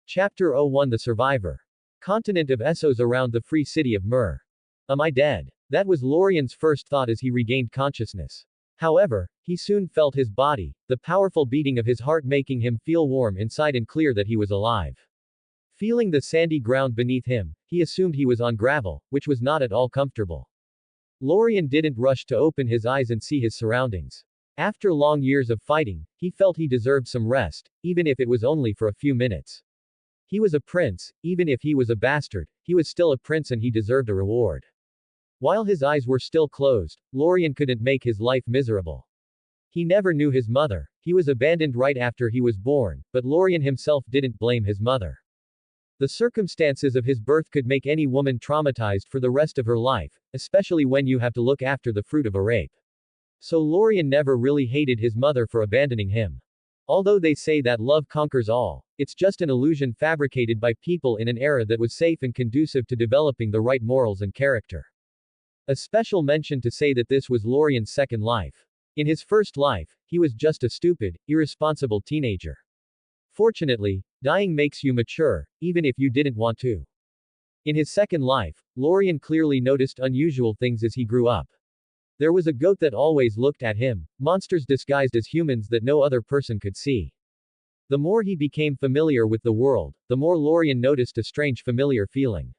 Chapter 01 The Survivor. Continent of Essos around the free city of Mur. Am I dead? That was Lorien's first thought as he regained consciousness. However, he soon felt his body, the powerful beating of his heart making him feel warm inside and clear that he was alive. Feeling the sandy ground beneath him, he assumed he was on gravel, which was not at all comfortable. Lorien didn't rush to open his eyes and see his surroundings. After long years of fighting, he felt he deserved some rest, even if it was only for a few minutes. He was a prince, even if he was a bastard, he was still a prince and he deserved a reward. While his eyes were still closed, Lorien couldn't make his life miserable. He never knew his mother, he was abandoned right after he was born, but Lorien himself didn't blame his mother. The circumstances of his birth could make any woman traumatized for the rest of her life, especially when you have to look after the fruit of a rape. So Lorien never really hated his mother for abandoning him. Although they say that love conquers all, it's just an illusion fabricated by people in an era that was safe and conducive to developing the right morals and character. A special mention to say that this was Lorien's second life. In his first life, he was just a stupid, irresponsible teenager. Fortunately, dying makes you mature, even if you didn't want to. In his second life, Lorien clearly noticed unusual things as he grew up. There was a goat that always looked at him, monsters disguised as humans that no other person could see. The more he became familiar with the world, the more Lorien noticed a strange familiar feeling.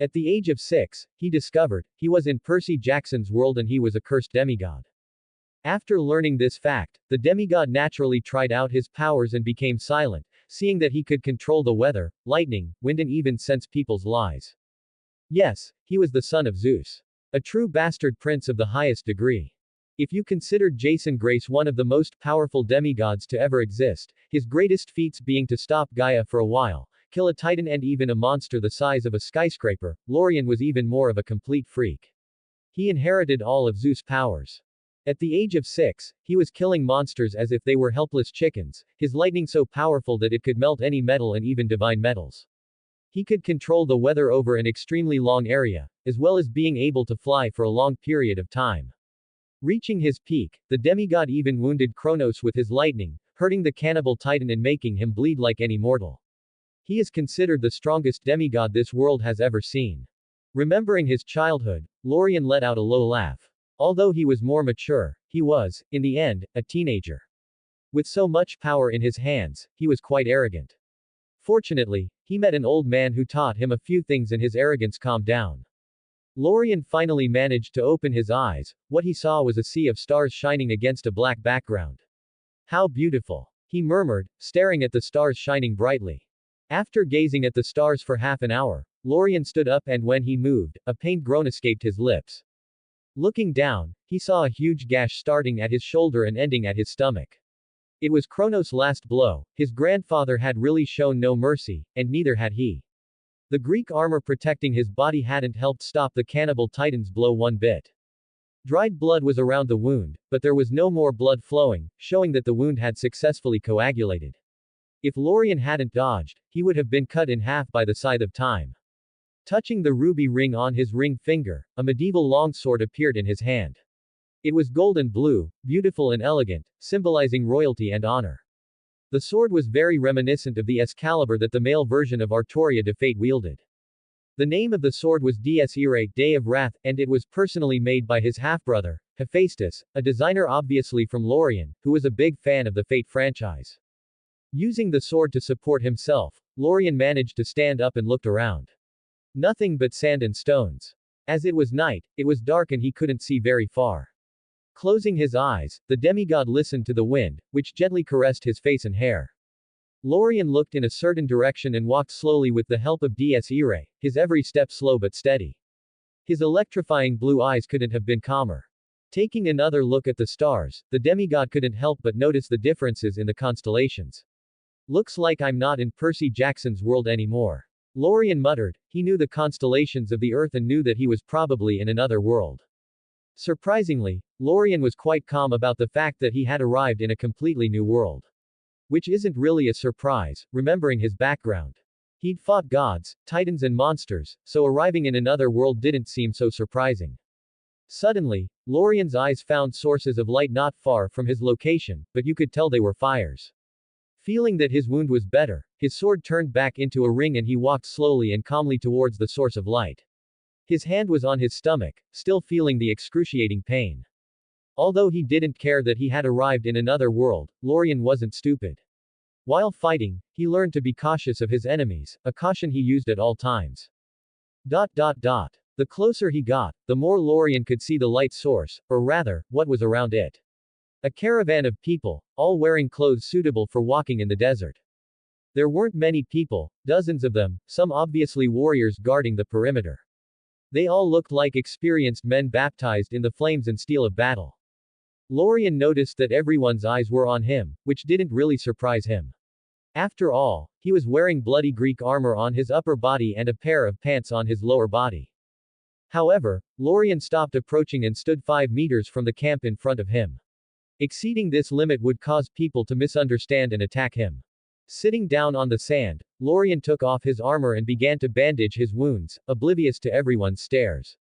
At the age of 6, he discovered, he was in Percy Jackson's world and he was a cursed demigod. After learning this fact, the demigod naturally tried out his powers and became silent, seeing that he could control the weather, lightning, wind and even sense people's lies. Yes, he was the son of Zeus. A true bastard prince of the highest degree. If you considered Jason Grace one of the most powerful demigods to ever exist, his greatest feats being to stop Gaia for a while, kill a titan and even a monster the size of a skyscraper, Lorien was even more of a complete freak. He inherited all of Zeus' powers. At the age of 6, he was killing monsters as if they were helpless chickens, his lightning so powerful that it could melt any metal and even divine metals. He could control the weather over an extremely long area, as well as being able to fly for a long period of time. Reaching his peak, the demigod even wounded Chornos with his lightning, hurting the Cannibal Titan and making him bleed like any mortal. He is considered the strongest demigod this world has ever seen. Remembering his childhood, Lorien let out a low laugh. Although he was more mature, he was, in the end, a teenager. With so much power in his hands, he was quite arrogant. Fortunately, he met an old man who taught him a few things and his arrogance calmed down. Lorien finally managed to open his eyes. What he saw was a sea of stars shining against a black background. How beautiful! He murmured, staring at the stars shining brightly. After gazing at the stars for half an hour, Lorien stood up and when he moved, a pained groan escaped his lips. Looking down, he saw a huge gash starting at his shoulder and ending at his stomach. It was Chronos' last blow. His grandfather had really shown no mercy, and neither had he. The Greek armor protecting his body hadn't helped stop the Cannibal Titan's blow one bit. Dried blood was around the wound, but there was no more blood flowing, showing that the wound had successfully coagulated. If Lorien hadn't dodged, he would have been cut in half by the scythe of time. Touching the ruby ring on his ring finger, a medieval longsword appeared in his hand. It was golden blue, beautiful and elegant, symbolizing royalty and honor. The sword was very reminiscent of the Excalibur that the male version of Artoria de Fate wielded. The name of the sword was Dies Irae, Day of Wrath, and it was personally made by his half-brother, Hephaestus, a designer obviously from Lorien, who was a big fan of the Fate franchise. Using the sword to support himself, Lorien managed to stand up and looked around. Nothing but sand and stones. As it was night, it was dark and he couldn't see very far. Closing his eyes, the demigod listened to the wind, which gently caressed his face and hair. Lorien looked in a certain direction and walked slowly with the help of Dies Irae, his every step slow but steady. His electrifying blue eyes couldn't have been calmer. Taking another look at the stars, the demigod couldn't help but notice the differences in the constellations. Looks like I'm not in Percy Jackson's world anymore. Lorien muttered. He knew the constellations of the Earth and knew that he was probably in another world. Surprisingly, Lorien was quite calm about the fact that he had arrived in a completely new world. Which isn't really a surprise, remembering his background. He'd fought gods, titans and monsters, so arriving in another world didn't seem so surprising. Suddenly, Lorien's eyes found sources of light not far from his location, but you could tell they were fires. Feeling that his wound was better, his sword turned back into a ring and he walked slowly and calmly towards the source of light. His hand was on his stomach, still feeling the excruciating pain. Although he didn't care that he had arrived in another world, Lorien wasn't stupid. While fighting, he learned to be cautious of his enemies, a caution he used at all times. The closer he got, the more Lorien could see the light source, or rather, what was around it. A caravan of people, all wearing clothes suitable for walking in the desert. There weren't many people, dozens of them, some obviously warriors guarding the perimeter. They all looked like experienced men baptized in the flames and steel of battle. Lorien noticed that everyone's eyes were on him, which didn't really surprise him. After all, he was wearing bloody Greek armor on his upper body and a pair of pants on his lower body. However, Lorien stopped approaching and stood 5 meters from the camp in front of him. Exceeding this limit would cause people to misunderstand and attack him. Sitting down on the sand, Lorien took off his armor and began to bandage his wounds, oblivious to everyone's stares.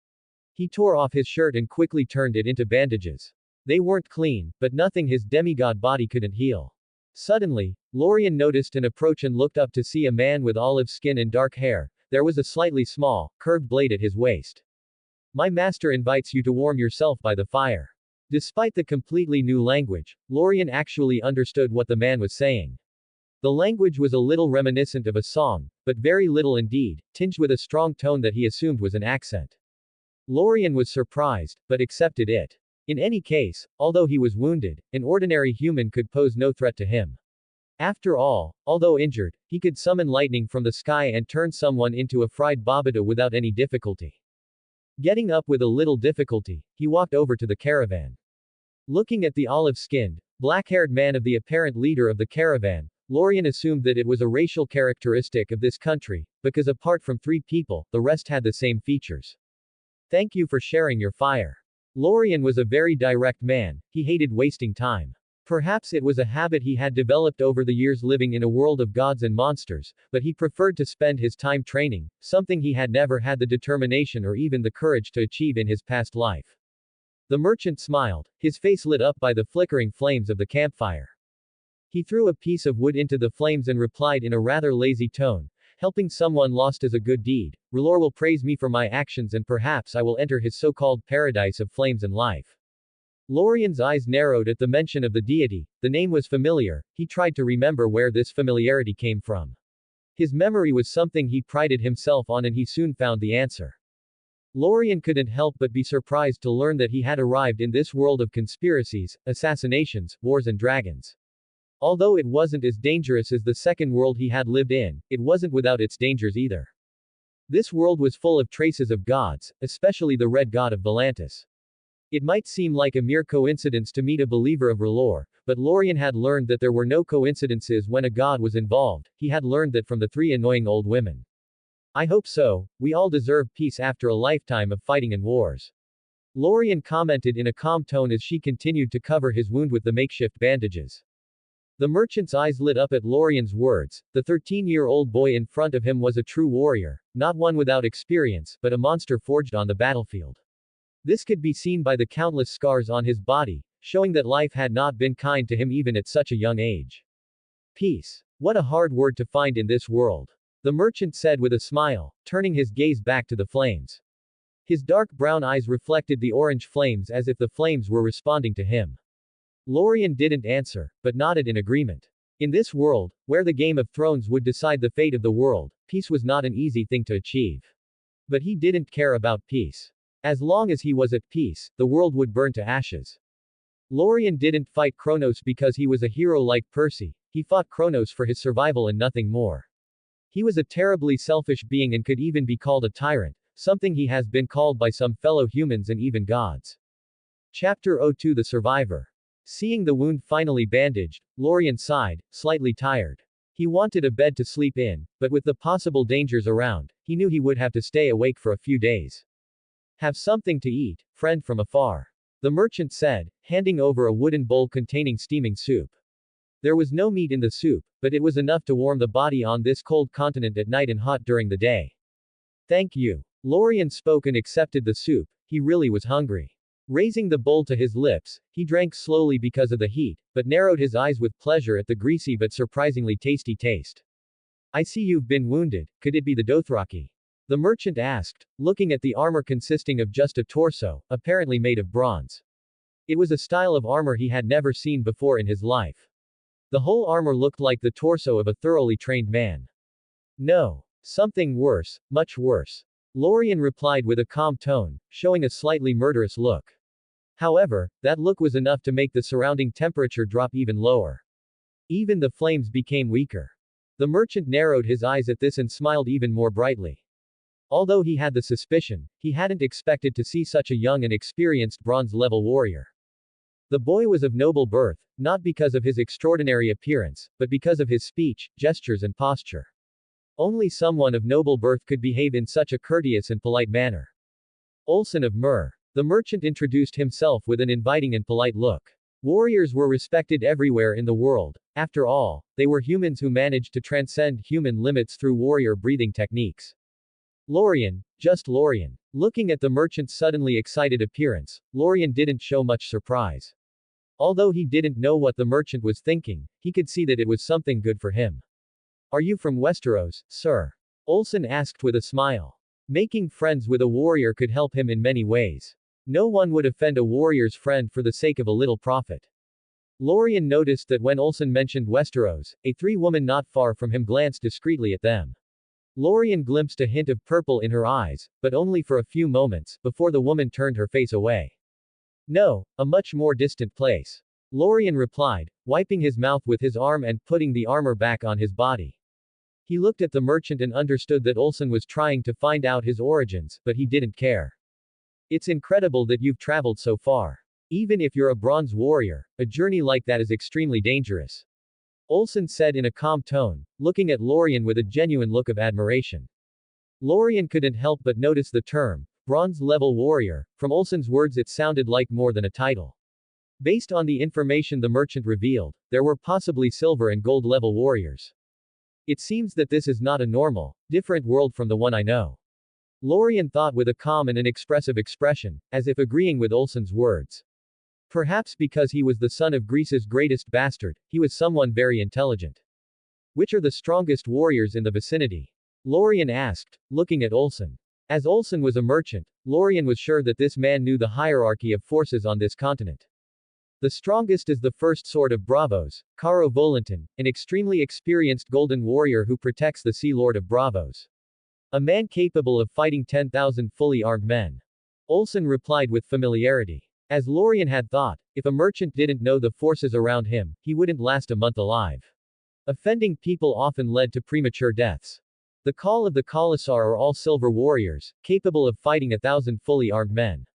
He tore off his shirt and quickly turned it into bandages. They weren't clean, but nothing his demigod body couldn't heal. Suddenly, Lorien noticed an approach and looked up to see a man with olive skin and dark hair. There was a slightly small, curved blade at his waist. "My master invites you to warm yourself by the fire." Despite the completely new language, Lorien actually understood what the man was saying. The language was a little reminiscent of a song, but very little indeed, tinged with a strong tone that he assumed was an accent. Lorien was surprised, but accepted it. In any case, although he was wounded, an ordinary human could pose no threat to him. After all, although injured, he could summon lightning from the sky and turn someone into a fried babada without any difficulty. Getting up with a little difficulty, he walked over to the caravan. Looking at the olive-skinned, black-haired man of the apparent leader of the caravan, Lorien assumed that it was a racial characteristic of this country, because apart from 3 people, the rest had the same features. "Thank you for sharing your fire." Lorien was a very direct man, he hated wasting time. Perhaps it was a habit he had developed over the years living in a world of gods and monsters, but he preferred to spend his time training, something he had never had the determination or even the courage to achieve in his past life. The merchant smiled, his face lit up by the flickering flames of the campfire. He threw a piece of wood into the flames and replied in a rather lazy tone, "Helping someone lost is a good deed. R'hllor will praise me for my actions and perhaps I will enter his so-called paradise of flames and life." Lorien's eyes narrowed at the mention of the deity. The name was familiar, he tried to remember where this familiarity came from. His memory was something he prided himself on and he soon found the answer. Lorien couldn't help but be surprised to learn that he had arrived in this world of conspiracies, assassinations, wars and dragons. Although it wasn't as dangerous as the second world he had lived in, it wasn't without its dangers either. This world was full of traces of gods, especially the red god of Planetos. It might seem like a mere coincidence to meet a believer of R'hllor, but Lorien had learned that there were no coincidences when a god was involved. He had learned that from the 3 annoying old women. "I hope so, we all deserve peace after a lifetime of fighting and wars." Lorien commented in a calm tone as she continued to cover his wound with the makeshift bandages. The merchant's eyes lit up at Lorien's words. The 13-year-old boy in front of him was a true warrior, not one without experience, but a monster forged on the battlefield. This could be seen by the countless scars on his body, showing that life had not been kind to him even at such a young age. Peace. What a hard word to find in this world. The merchant said with a smile, turning his gaze back to the flames. His dark brown eyes reflected the orange flames as if the flames were responding to him. Lorien didn't answer, but nodded in agreement. In this world, where the Game of Thrones would decide the fate of the world, peace was not an easy thing to achieve. But he didn't care about peace. As long as he was at peace, the world would burn to ashes. Lorien didn't fight Chornos because he was a hero like Percy, he fought Chornos for his survival and nothing more. He was a terribly selfish being and could even be called a tyrant, something he has been called by some fellow humans and even gods. Chapter 02 The Survivor. Seeing the wound finally bandaged, Lorien sighed, slightly tired. He wanted a bed to sleep in, but with the possible dangers around, he knew he would have to stay awake for a few days. "Have something to eat, friend from afar," the merchant said, handing over a wooden bowl containing steaming soup. There was no meat in the soup, but it was enough to warm the body on this cold continent at night and hot during the day. "Thank you." Lorien spoke and accepted the soup, he really was hungry. Raising the bowl to his lips, he drank slowly because of the heat, but narrowed his eyes with pleasure at the greasy but surprisingly tasty taste. I see you've been wounded, could it be the Dothraki? The merchant asked, looking at the armor consisting of just a torso, apparently made of bronze. It was a style of armor he had never seen before in his life. The whole armor looked like the torso of a thoroughly trained man. No. Something worse, much worse. Lorien replied with a calm tone, showing a slightly murderous look. However, that look was enough to make the surrounding temperature drop even lower. Even the flames became weaker. The merchant narrowed his eyes at this and smiled even more brightly. Although he had the suspicion, he hadn't expected to see such a young and experienced bronze-level warrior. The boy was of noble birth, not because of his extraordinary appearance, but because of his speech, gestures and posture. Only someone of noble birth could behave in such a courteous and polite manner. Olsen of Mur. The merchant introduced himself with an inviting and polite look. Warriors were respected everywhere in the world. After all, they were humans who managed to transcend human limits through warrior breathing techniques. Lorien, just Lorien. Looking at the merchant's suddenly excited appearance, Lorien didn't show much surprise. Although he didn't know what the merchant was thinking, he could see that it was something good for him. Are you from Westeros, sir? Olsen asked with a smile. Making friends with a warrior could help him in many ways. No one would offend a warrior's friend for the sake of a little profit. Lorien noticed that when Olsen mentioned Westeros, a three-woman not far from him glanced discreetly at them. Lorien glimpsed a hint of purple in her eyes, but only for a few moments, before the woman turned her face away. No, a much more distant place. Lorien replied, wiping his mouth with his arm and putting the armor back on his body. He looked at the merchant and understood that Olsen was trying to find out his origins, but he didn't care. It's incredible that you've traveled so far. Even if you're a bronze warrior, a journey like that is extremely dangerous. Olsen said in a calm tone, looking at Lorien with a genuine look of admiration. Lorien couldn't help but notice the term, bronze-level warrior. From Olsen's words it sounded like more than a title. Based on the information the merchant revealed, there were possibly silver and gold-level warriors. It seems that this is not a normal, different world from the one I know. Lorien thought with a calm and an expressive expression, as if agreeing with Olsen's words. Perhaps because he was the son of Greece's greatest bastard, he was someone very intelligent. Which are the strongest warriors in the vicinity? Lorien asked, looking at Olsen. As Olsen was a merchant, Lorien was sure that this man knew the hierarchy of forces on this continent. The strongest is the first sword of Bravos, Caro Volantin, an extremely experienced golden warrior who protects the Sea Lord of Bravos. A man capable of fighting 10,000 fully armed men. Olsen replied with familiarity. As Lorien had thought, if a merchant didn't know the forces around him, he wouldn't last a month alive. Offending people often led to premature deaths. The Call of the Khalasar are all silver warriors, capable of fighting 1,000 fully armed men.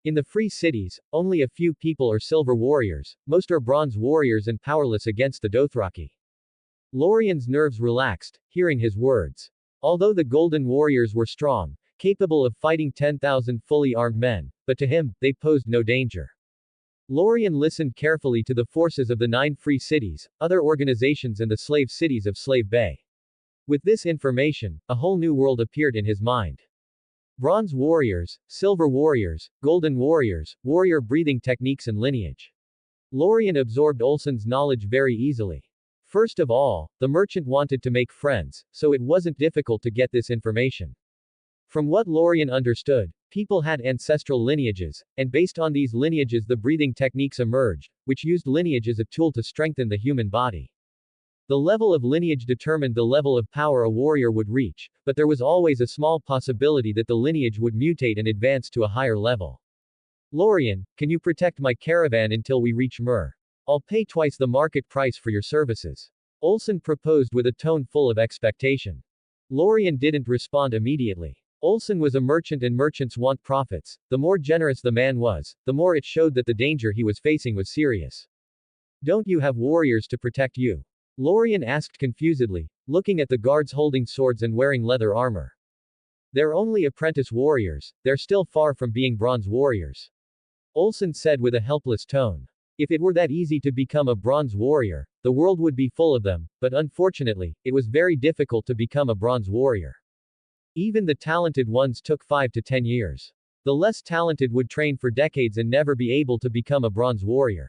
In the free cities, only a few people are silver warriors, most are bronze warriors and powerless against the Dothraki. Lorien's nerves relaxed, hearing his words. Although the golden warriors were strong, capable of fighting 10,000 fully armed men, but to him, they posed no danger. Lorien listened carefully to the forces of the 9 free cities, other organizations and the slave cities of Slave Bay. With this information, a whole new world appeared in his mind. Bronze warriors, silver warriors, golden warriors, warrior breathing techniques and lineage. Lorien absorbed Olsen's knowledge very easily. First of all, the merchant wanted to make friends, so it wasn't difficult to get this information. From what Lorien understood, people had ancestral lineages, and based on these lineages the breathing techniques emerged, which used lineage as a tool to strengthen the human body. The level of lineage determined the level of power a warrior would reach, but there was always a small possibility that the lineage would mutate and advance to a higher level. Lorien, can you protect my caravan until we reach Mur? I'll pay twice the market price for your services. Olsen proposed with a tone full of expectation. Lorien didn't respond immediately. Olsen was a merchant and merchants want profits. The more generous the man was, the more it showed that the danger he was facing was serious. Don't you have warriors to protect you? Lorien asked confusedly, looking at the guards holding swords and wearing leather armor. They're only apprentice warriors, they're still far from being bronze warriors. Olsen said with a helpless tone. If it were that easy to become a bronze warrior, the world would be full of them, but unfortunately, it was very difficult to become a bronze warrior. Even the talented ones took 5 to 10 years. The less talented would train for decades and never be able to become a bronze warrior.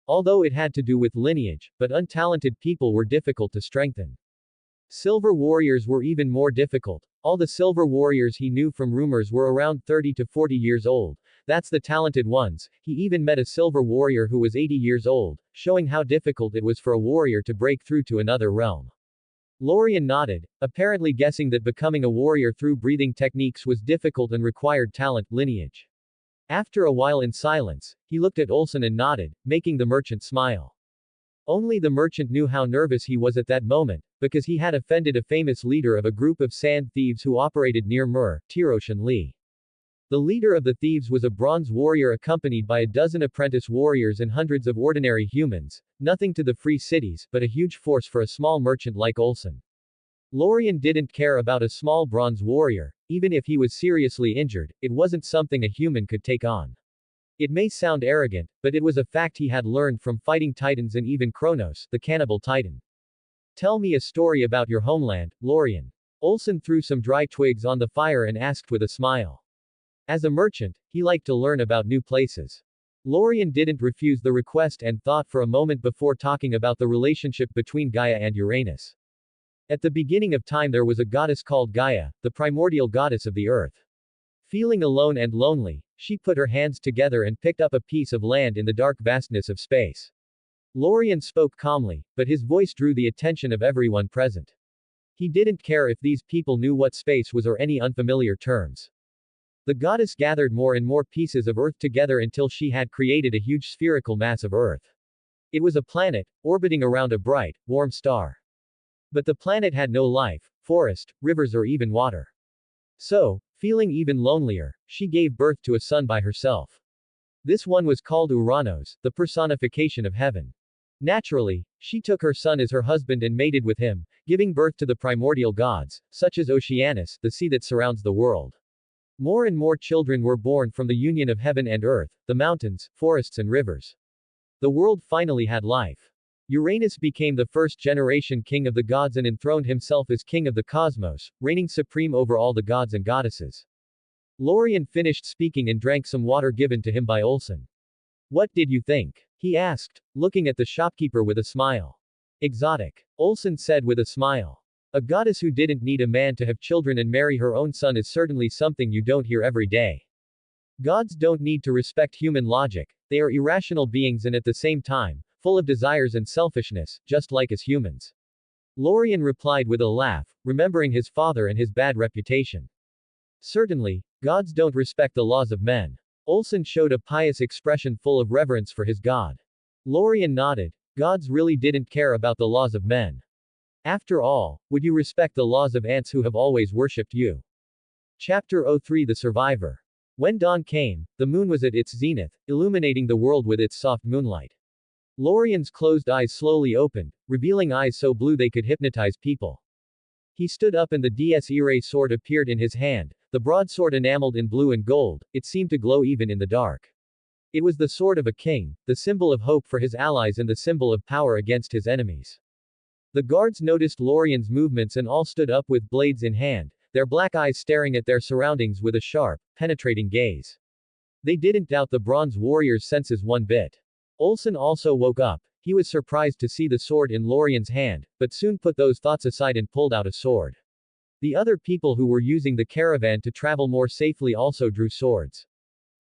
Although it had to do with lineage, but untalented people were difficult to strengthen. Silver warriors were even more difficult. All the silver warriors he knew from rumors were around 30 to 40 years old. That's the talented ones. He even met a silver warrior who was 80 years old, showing how difficult it was for a warrior to break through to another realm. Lorien nodded, apparently guessing that becoming a warrior through breathing techniques was difficult and required talent, lineage. After a while in silence, he looked at Olsen and nodded, making the merchant smile. Only the merchant knew how nervous he was at that moment, because he had offended a famous leader of a group of sand thieves who operated near Mur, Tiroshan Li. The leader of the thieves was a bronze warrior accompanied by a dozen apprentice warriors and hundreds of ordinary humans, nothing to the free cities, but a huge force for a small merchant like Olsen. Lorien didn't care about a small bronze warrior, even if he was seriously injured, it wasn't something a human could take on. It may sound arrogant, but it was a fact he had learned from fighting titans and even Chornos, the Cannibal Titan. Tell me a story about your homeland, Lorien. Olsen threw some dry twigs on the fire and asked with a smile. As a merchant, he liked to learn about new places. Lorien didn't refuse the request and thought for a moment before talking about the relationship between Gaia and Uranus. At the beginning of time there was a goddess called Gaia, the primordial goddess of the earth. Feeling alone and lonely, she put her hands together and picked up a piece of land in the dark vastness of space. Lorien spoke calmly, but his voice drew the attention of everyone present. He didn't care if these people knew what space was or any unfamiliar terms. The goddess gathered more and more pieces of earth together until she had created a huge spherical mass of earth. It was a planet, orbiting around a bright, warm star. But the planet had no life, forest, rivers or even water. So, feeling even lonelier, she gave birth to a son by herself. This one was called Uranos, the personification of heaven. Naturally, she took her son as her husband and mated with him, giving birth to the primordial gods, such as Oceanus, the sea that surrounds the world. More and more children were born from the union of heaven and earth, the mountains, forests and rivers. The world finally had life. Uranus became the first generation king of the gods and enthroned himself as king of the cosmos, reigning supreme over all the gods and goddesses. Lorien finished speaking and drank some water given to him by Olsen. What did you think? He asked, looking at the shopkeeper with a smile. Exotic. Olsen said with a smile. A goddess who didn't need a man to have children and marry her own son is certainly something you don't hear every day. Gods don't need to respect human logic, they are irrational beings and at the same time, full of desires and selfishness, just like us humans. Lorien replied with a laugh, remembering his father and his bad reputation. Certainly, gods don't respect the laws of men. Olsen showed a pious expression full of reverence for his god. Lorien nodded. Gods really didn't care about the laws of men. After all, would you respect the laws of ants who have always worshipped you? Chapter 03 The Survivor. When dawn came, the moon was at its zenith, illuminating the world with its soft moonlight. Lorien's closed eyes slowly opened, revealing eyes so blue they could hypnotize people. He stood up and the Dies Irae sword appeared in his hand, the broadsword enameled in blue and gold, it seemed to glow even in the dark. It was the sword of a king, the symbol of hope for his allies and the symbol of power against his enemies. The guards noticed Lorien's movements and all stood up with blades in hand, their black eyes staring at their surroundings with a sharp, penetrating gaze. They didn't doubt the bronze warrior's senses one bit. Olsen also woke up. He was surprised to see the sword in Lorien's hand, but soon put those thoughts aside and pulled out a sword. The other people who were using the caravan to travel more safely also drew swords.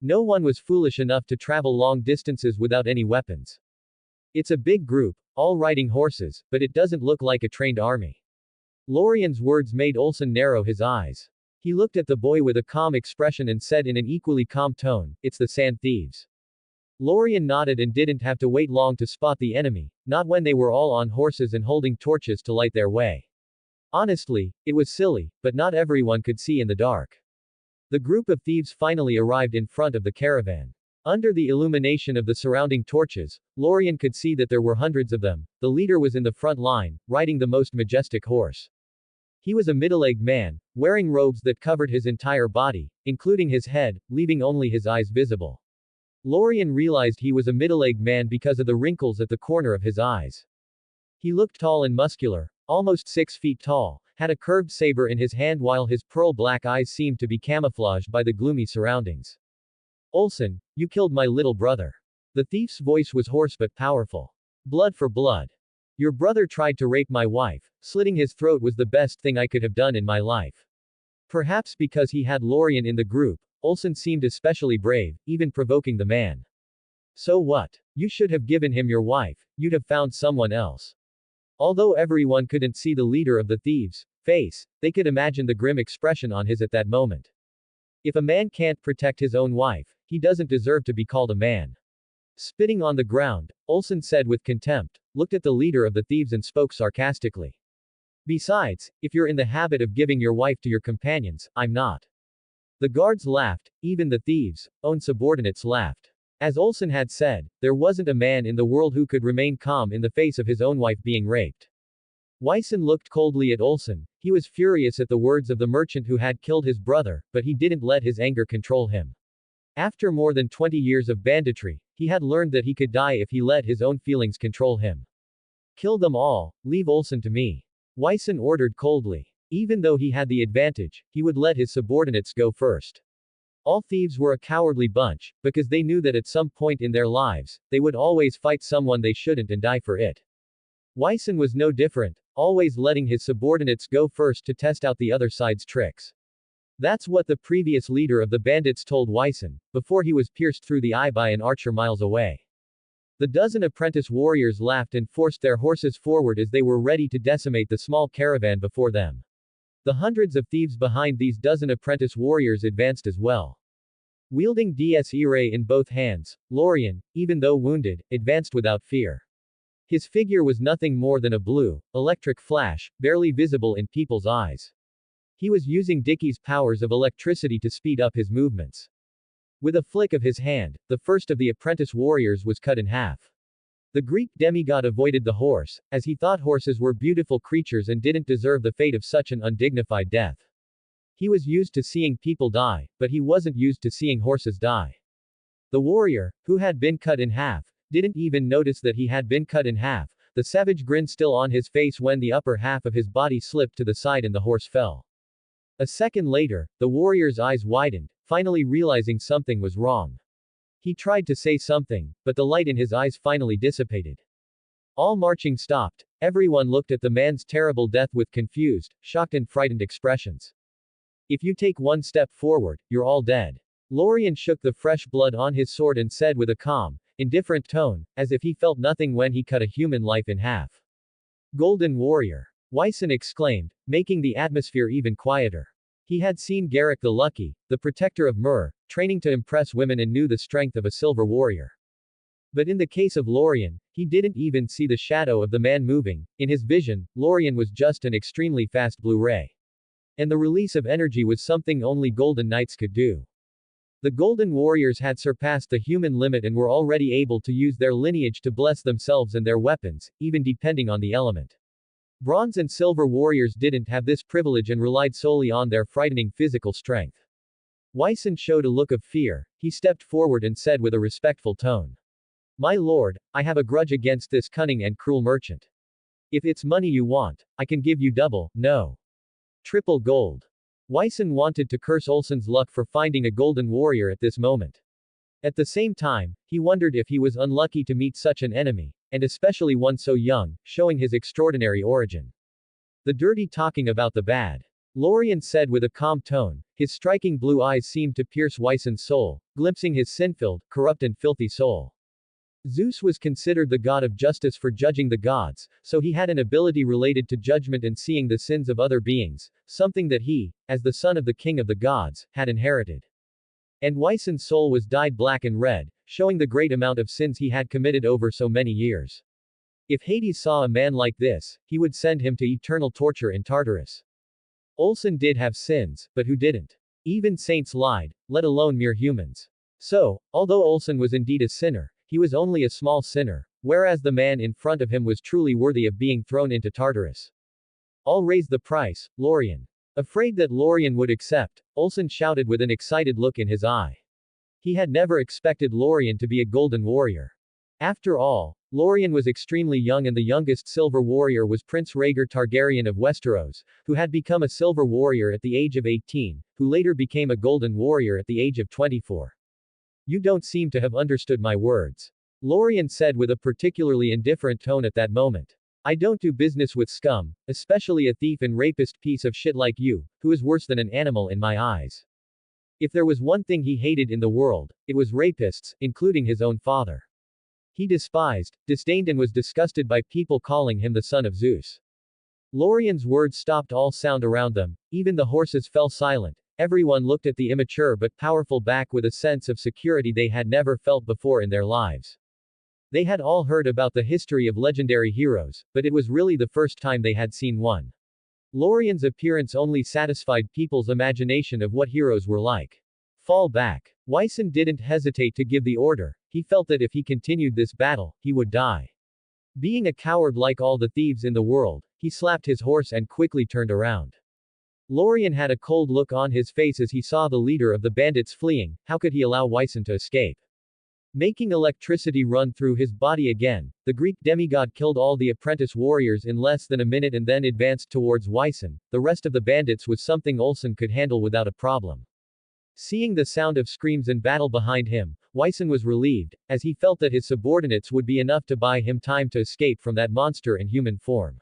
No one was foolish enough to travel long distances without any weapons. It's a big group, all riding horses, but it doesn't look like a trained army. Lorien's words made Olsen narrow his eyes. He looked at the boy with a calm expression and said in an equally calm tone, "It's the sand thieves." Lorien nodded and didn't have to wait long to spot the enemy, not when they were all on horses and holding torches to light their way. Honestly, it was silly, but not everyone could see in the dark. The group of thieves finally arrived in front of the caravan. Under the illumination of the surrounding torches, Lorien could see that there were hundreds of them. The leader was in the front line, riding the most majestic horse. He was a middle-aged man, wearing robes that covered his entire body, including his head, leaving only his eyes visible. Lorien realized he was a middle-aged man because of the wrinkles at the corner of his eyes. He looked tall and muscular, almost 6 feet tall, had a curved saber in his hand while his pearl-black eyes seemed to be camouflaged by the gloomy surroundings. Olsen, you killed my little brother. The thief's voice was hoarse but powerful. Blood for blood. Your brother tried to rape my wife. Slitting his throat was the best thing I could have done in my life. Perhaps because he had Lorien in the group, Olsen seemed especially brave, even provoking the man. So what? You should have given him your wife, you'd have found someone else. Although everyone couldn't see the leader of the thieves' face, they could imagine the grim expression on his at that moment. If a man can't protect his own wife, he doesn't deserve to be called a man. Spitting on the ground, Olsen said with contempt, looked at the leader of the thieves and spoke sarcastically. Besides, if you're in the habit of giving your wife to your companions, I'm not. The guards laughed, even the thieves' own subordinates laughed. As Olsen had said, there wasn't a man in the world who could remain calm in the face of his own wife being raped. Wyson looked coldly at Olsen. He was furious at the words of the merchant who had killed his brother, but he didn't let his anger control him. After more than 20 years of banditry, he had learned that he could die if he let his own feelings control him. Kill them all, leave Olsen to me. Wyson ordered coldly. Even though he had the advantage, he would let his subordinates go first. All thieves were a cowardly bunch, because they knew that at some point in their lives, they would always fight someone they shouldn't and die for it. Wyson was no different, always letting his subordinates go first to test out the other side's tricks. That's what the previous leader of the bandits told Wyson, before he was pierced through the eye by an archer miles away. The dozen apprentice warriors laughed and forced their horses forward as they were ready to decimate the small caravan before them. The hundreds of thieves behind these dozen apprentice warriors advanced as well. Wielding Ds Irae in both hands, Lorien, even though wounded, advanced without fear. His figure was nothing more than a blue, electric flash, barely visible in people's eyes. He was using Dickie's powers of electricity to speed up his movements. With a flick of his hand, the first of the apprentice warriors was cut in half. The Greek demigod avoided the horse, as he thought horses were beautiful creatures and didn't deserve the fate of such an undignified death. He was used to seeing people die, but he wasn't used to seeing horses die. The warrior, who had been cut in half, didn't even notice that he had been cut in half, the savage grin still on his face when the upper half of his body slipped to the side and the horse fell. A second later, the warrior's eyes widened, finally realizing something was wrong. He tried to say something, but the light in his eyes finally dissipated. All marching stopped. Everyone looked at the man's terrible death with confused, shocked and frightened expressions. If you take one step forward, you're all dead. Lorien shook the fresh blood on his sword and said with a calm, indifferent tone, as if he felt nothing when he cut a human life in half. Golden warrior. Wyson exclaimed, making the atmosphere even quieter. He had seen Garrick the Lucky, the protector of Myr, training to impress women and knew the strength of a silver warrior. But in the case of Lorien, he didn't even see the shadow of the man moving. In his vision, Lorien was just an extremely fast blue ray. And the release of energy was something only Golden Knights could do. The Golden Warriors had surpassed the human limit and were already able to use their lineage to bless themselves and their weapons, even depending on the element. Bronze and Silver Warriors didn't have this privilege and relied solely on their frightening physical strength. Wyson showed a look of fear. He stepped forward and said with a respectful tone. My lord, I have a grudge against this cunning and cruel merchant. If it's money you want, I can give you double, no. Triple gold. Wyson wanted to curse Olsen's luck for finding a golden warrior at this moment. At the same time, he wondered if he was unlucky to meet such an enemy, and especially one so young, showing his extraordinary origin. The dirty talking about the bad. Lorien said with a calm tone. His striking blue eyes seemed to pierce Wyson's soul, glimpsing his sin-filled, corrupt and filthy soul. Zeus was considered the god of justice for judging the gods, so he had an ability related to judgment and seeing the sins of other beings, something that he, as the son of the king of the gods, had inherited. And Wyson's soul was dyed black and red, showing the great amount of sins he had committed over so many years. If Hades saw a man like this, he would send him to eternal torture in Tartarus. Olsen did have sins, but who didn't? Even saints lied, let alone mere humans. So, although Olsen was indeed a sinner, he was only a small sinner, whereas the man in front of him was truly worthy of being thrown into Tartarus. I'll raise the price, Lorien. Afraid that Lorien would accept, Olsen shouted with an excited look in his eye. He had never expected Lorien to be a golden warrior. After all, Lorien was extremely young and the youngest silver warrior was Prince Rhaegar Targaryen of Westeros, who had become a silver warrior at the age of 18, who later became a golden warrior at the age of 24. You don't seem to have understood my words. Lorien said with a particularly indifferent tone at that moment. I don't do business with scum, especially a thief and rapist piece of shit like you, who is worse than an animal in my eyes. If there was one thing he hated in the world, it was rapists, including his own father. He despised, disdained and was disgusted by people calling him the son of Zeus. Lorien's words stopped all sound around them, even the horses fell silent, everyone looked at the immature but powerful back with a sense of security they had never felt before in their lives. They had all heard about the history of legendary heroes, but it was really the first time they had seen one. Lorien's appearance only satisfied people's imagination of what heroes were like. Fall back. Wyson didn't hesitate to give the order, he felt that if he continued this battle, he would die. Being a coward like all the thieves in the world, he slapped his horse and quickly turned around. Lorien had a cold look on his face as he saw the leader of the bandits fleeing, how could he allow Wyson to escape? Making electricity run through his body again, the Greek demigod killed all the apprentice warriors in less than a minute and then advanced towards Wyson. The rest of the bandits was something Olsen could handle without a problem. Seeing the sound of screams and battle behind him, Wyson was relieved, as he felt that his subordinates would be enough to buy him time to escape from that monster in human form.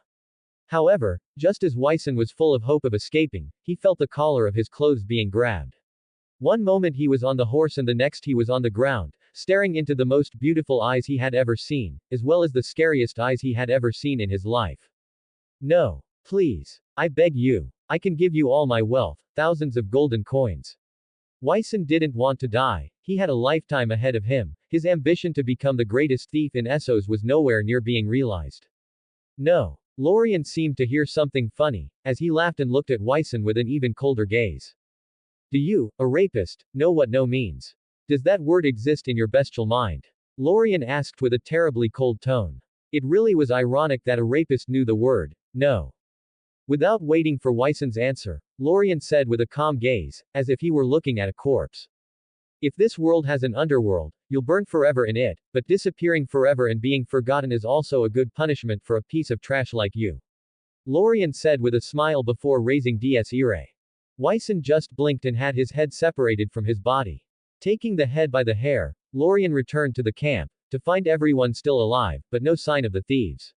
However, just as Wyson was full of hope of escaping, he felt the collar of his clothes being grabbed. One moment he was on the horse and the next he was on the ground, staring into the most beautiful eyes he had ever seen, as well as the scariest eyes he had ever seen in his life. No. Please. I beg you. I can give you all my wealth, thousands of golden coins. Wyson didn't want to die, he had a lifetime ahead of him, his ambition to become the greatest thief in Essos was nowhere near being realized. No. Lorien seemed to hear something funny, as he laughed and looked at Wyson with an even colder gaze. Do you, a rapist, know what no means? Does that word exist in your bestial mind? Lorien asked with a terribly cold tone. It really was ironic that a rapist knew the word, no. Without waiting for Wyson's answer, Lorien said with a calm gaze, as if he were looking at a corpse. If this world has an underworld, you'll burn forever in it, but disappearing forever and being forgotten is also a good punishment for a piece of trash like you. Lorien said with a smile before raising Dies Irae. Wyson just blinked and had his head separated from his body. Taking the head by the hair, Lorien returned to the camp, to find everyone still alive, but no sign of the thieves.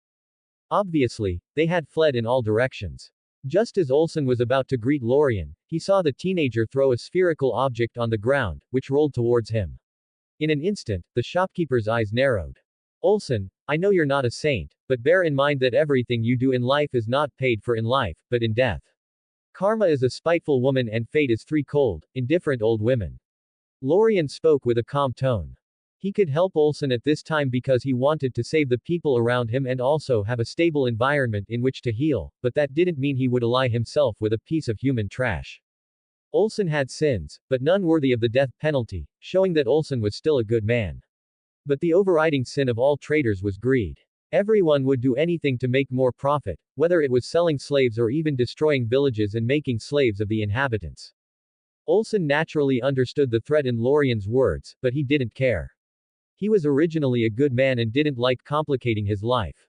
Obviously, they had fled in all directions. Just as Olsen was about to greet Lorien, he saw the teenager throw a spherical object on the ground, which rolled towards him. In an instant, the shopkeeper's eyes narrowed. Olsen, I know you're not a saint, but bear in mind that everything you do in life is not paid for in life, but in death. Karma is a spiteful woman and fate is three cold, indifferent old women. Lorien spoke with a calm tone. He could help Olsen at this time because he wanted to save the people around him and also have a stable environment in which to heal, but that didn't mean he would ally himself with a piece of human trash. Olsen had sins, but none worthy of the death penalty, showing that Olsen was still a good man. But the overriding sin of all traders was greed. Everyone would do anything to make more profit, whether it was selling slaves or even destroying villages and making slaves of the inhabitants. Olsen naturally understood the threat in Lorien's words, but he didn't care. He was originally a good man and didn't like complicating his life.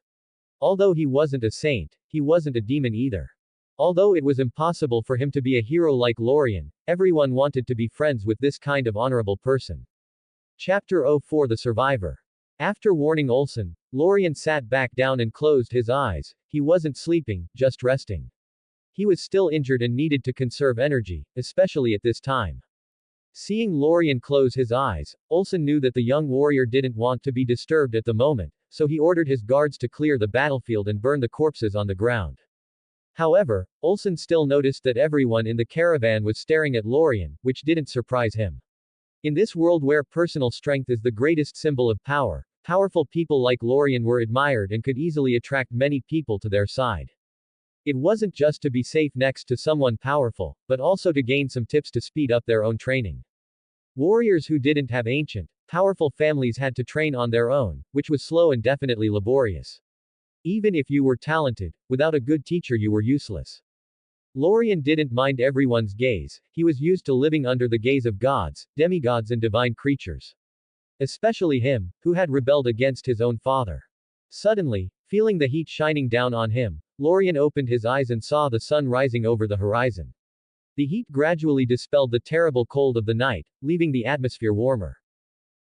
Although he wasn't a saint, he wasn't a demon either. Although it was impossible for him to be a hero like Lorien, everyone wanted to be friends with this kind of honorable person. Chapter 04 The Survivor. After warning Olsen, Lorien sat back down and closed his eyes. He wasn't sleeping, just resting. He was still injured and needed to conserve energy, especially at this time. Seeing Lorien close his eyes, Olsen knew that the young warrior didn't want to be disturbed at the moment, so he ordered his guards to clear the battlefield and burn the corpses on the ground. However, Olsen still noticed that everyone in the caravan was staring at Lorien, which didn't surprise him. In this world where personal strength is the greatest symbol of power, powerful people like Lorien were admired and could easily attract many people to their side. It wasn't just to be safe next to someone powerful, but also to gain some tips to speed up their own training. Warriors who didn't have ancient, powerful families had to train on their own, which was slow and definitely laborious. Even if you were talented, without a good teacher you were useless. Lorien didn't mind everyone's gaze, he was used to living under the gaze of gods, demigods and divine creatures. Especially him, who had rebelled against his own father. Suddenly, feeling the heat shining down on him, Lorien opened his eyes and saw the sun rising over the horizon. The heat gradually dispelled the terrible cold of the night, leaving the atmosphere warmer.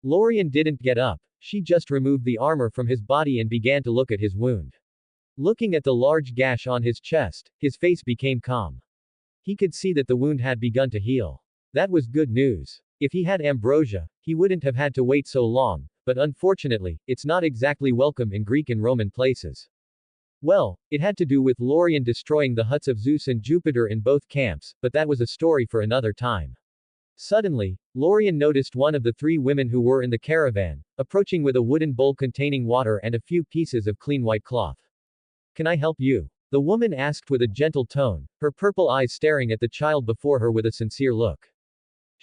Lorien didn't get up, she just removed the armor from his body and began to look at his wound. Looking at the large gash on his chest, his face became calm. He could see that the wound had begun to heal. That was good news. If he had ambrosia, he wouldn't have had to wait so long, but unfortunately, it's not exactly welcome in Greek and Roman places. Well, it had to do with Lorien destroying the huts of Zeus and Jupiter in both camps, but that was a story for another time. Suddenly, Lorien noticed one of the three women who were in the caravan, approaching with a wooden bowl containing water and a few pieces of clean white cloth. Can I help you? The woman asked with a gentle tone, her purple eyes staring at the child before her with a sincere look.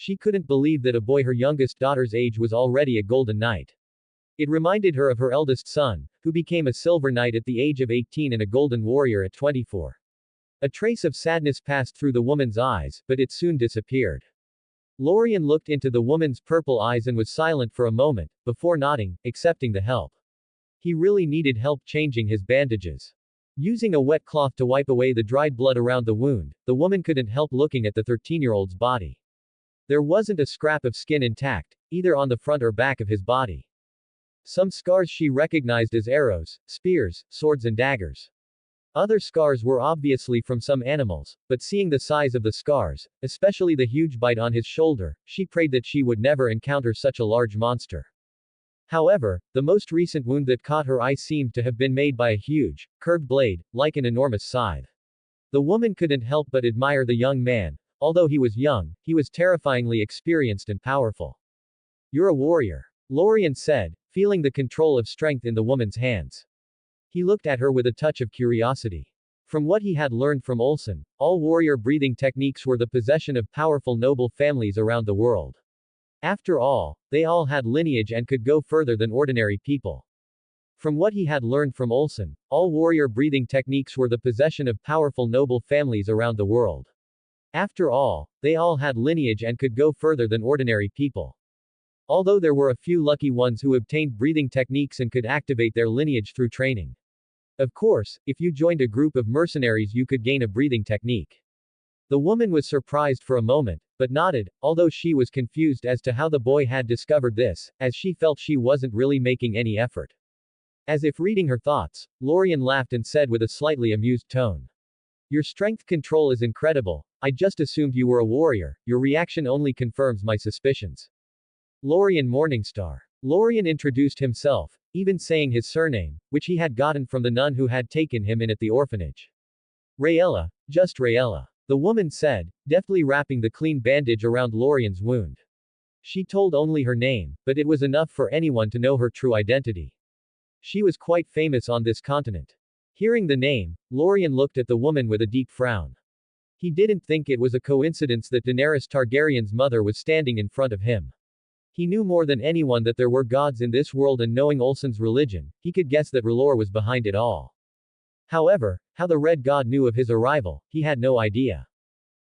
She couldn't believe that a boy her youngest daughter's age was already a golden knight. It reminded her of her eldest son, who became a silver knight at the age of 18 and a golden warrior at 24. A trace of sadness passed through the woman's eyes, but it soon disappeared. Lorien looked into the woman's purple eyes and was silent for a moment, before nodding, accepting the help. He really needed help changing his bandages. Using a wet cloth to wipe away the dried blood around the wound, the woman couldn't help looking at the 13-year-old's body. There wasn't a scrap of skin intact, either on the front or back of his body. Some scars she recognized as arrows, spears, swords and daggers. Other scars were obviously from some animals, but seeing the size of the scars, especially the huge bite on his shoulder, she prayed that she would never encounter such a large monster. However, the most recent wound that caught her eye seemed to have been made by a huge, curved blade, like an enormous scythe. The woman couldn't help but admire the young man. Although he was young, he was terrifyingly experienced and powerful. You're a warrior, Lorien said, feeling the control of strength in the woman's hands. He looked at her with a touch of curiosity. From what he had learned from Olsen, all warrior breathing techniques were the possession of powerful noble families around the world. After all, they all had lineage and could go further than ordinary people. From what he had learned from Olsen, all warrior breathing techniques were the possession of powerful noble families around the world. After all, they all had lineage and could go further than ordinary people. Although there were a few lucky ones who obtained breathing techniques and could activate their lineage through training. Of course, if you joined a group of mercenaries you could gain a breathing technique. The woman was surprised for a moment, but nodded, although she was confused as to how the boy had discovered this, as she felt she wasn't really making any effort. As if reading her thoughts, Lorien laughed and said with a slightly amused tone. Your strength control is incredible, I just assumed you were a warrior, your reaction only confirms my suspicions. Lorien Morningstar. Lorien introduced himself, even saying his surname, which he had gotten from the nun who had taken him in at the orphanage. Raella, just Raella. The woman said, deftly wrapping the clean bandage around Lorien's wound. She told only her name, but it was enough for anyone to know her true identity. She was quite famous on this continent. Hearing the name, Lorien looked at the woman with a deep frown. He didn't think it was a coincidence that Daenerys Targaryen's mother was standing in front of him. He knew more than anyone that there were gods in this world, and knowing Olsen's religion, he could guess that R'hllor was behind it all. However, how the Red God knew of his arrival, he had no idea.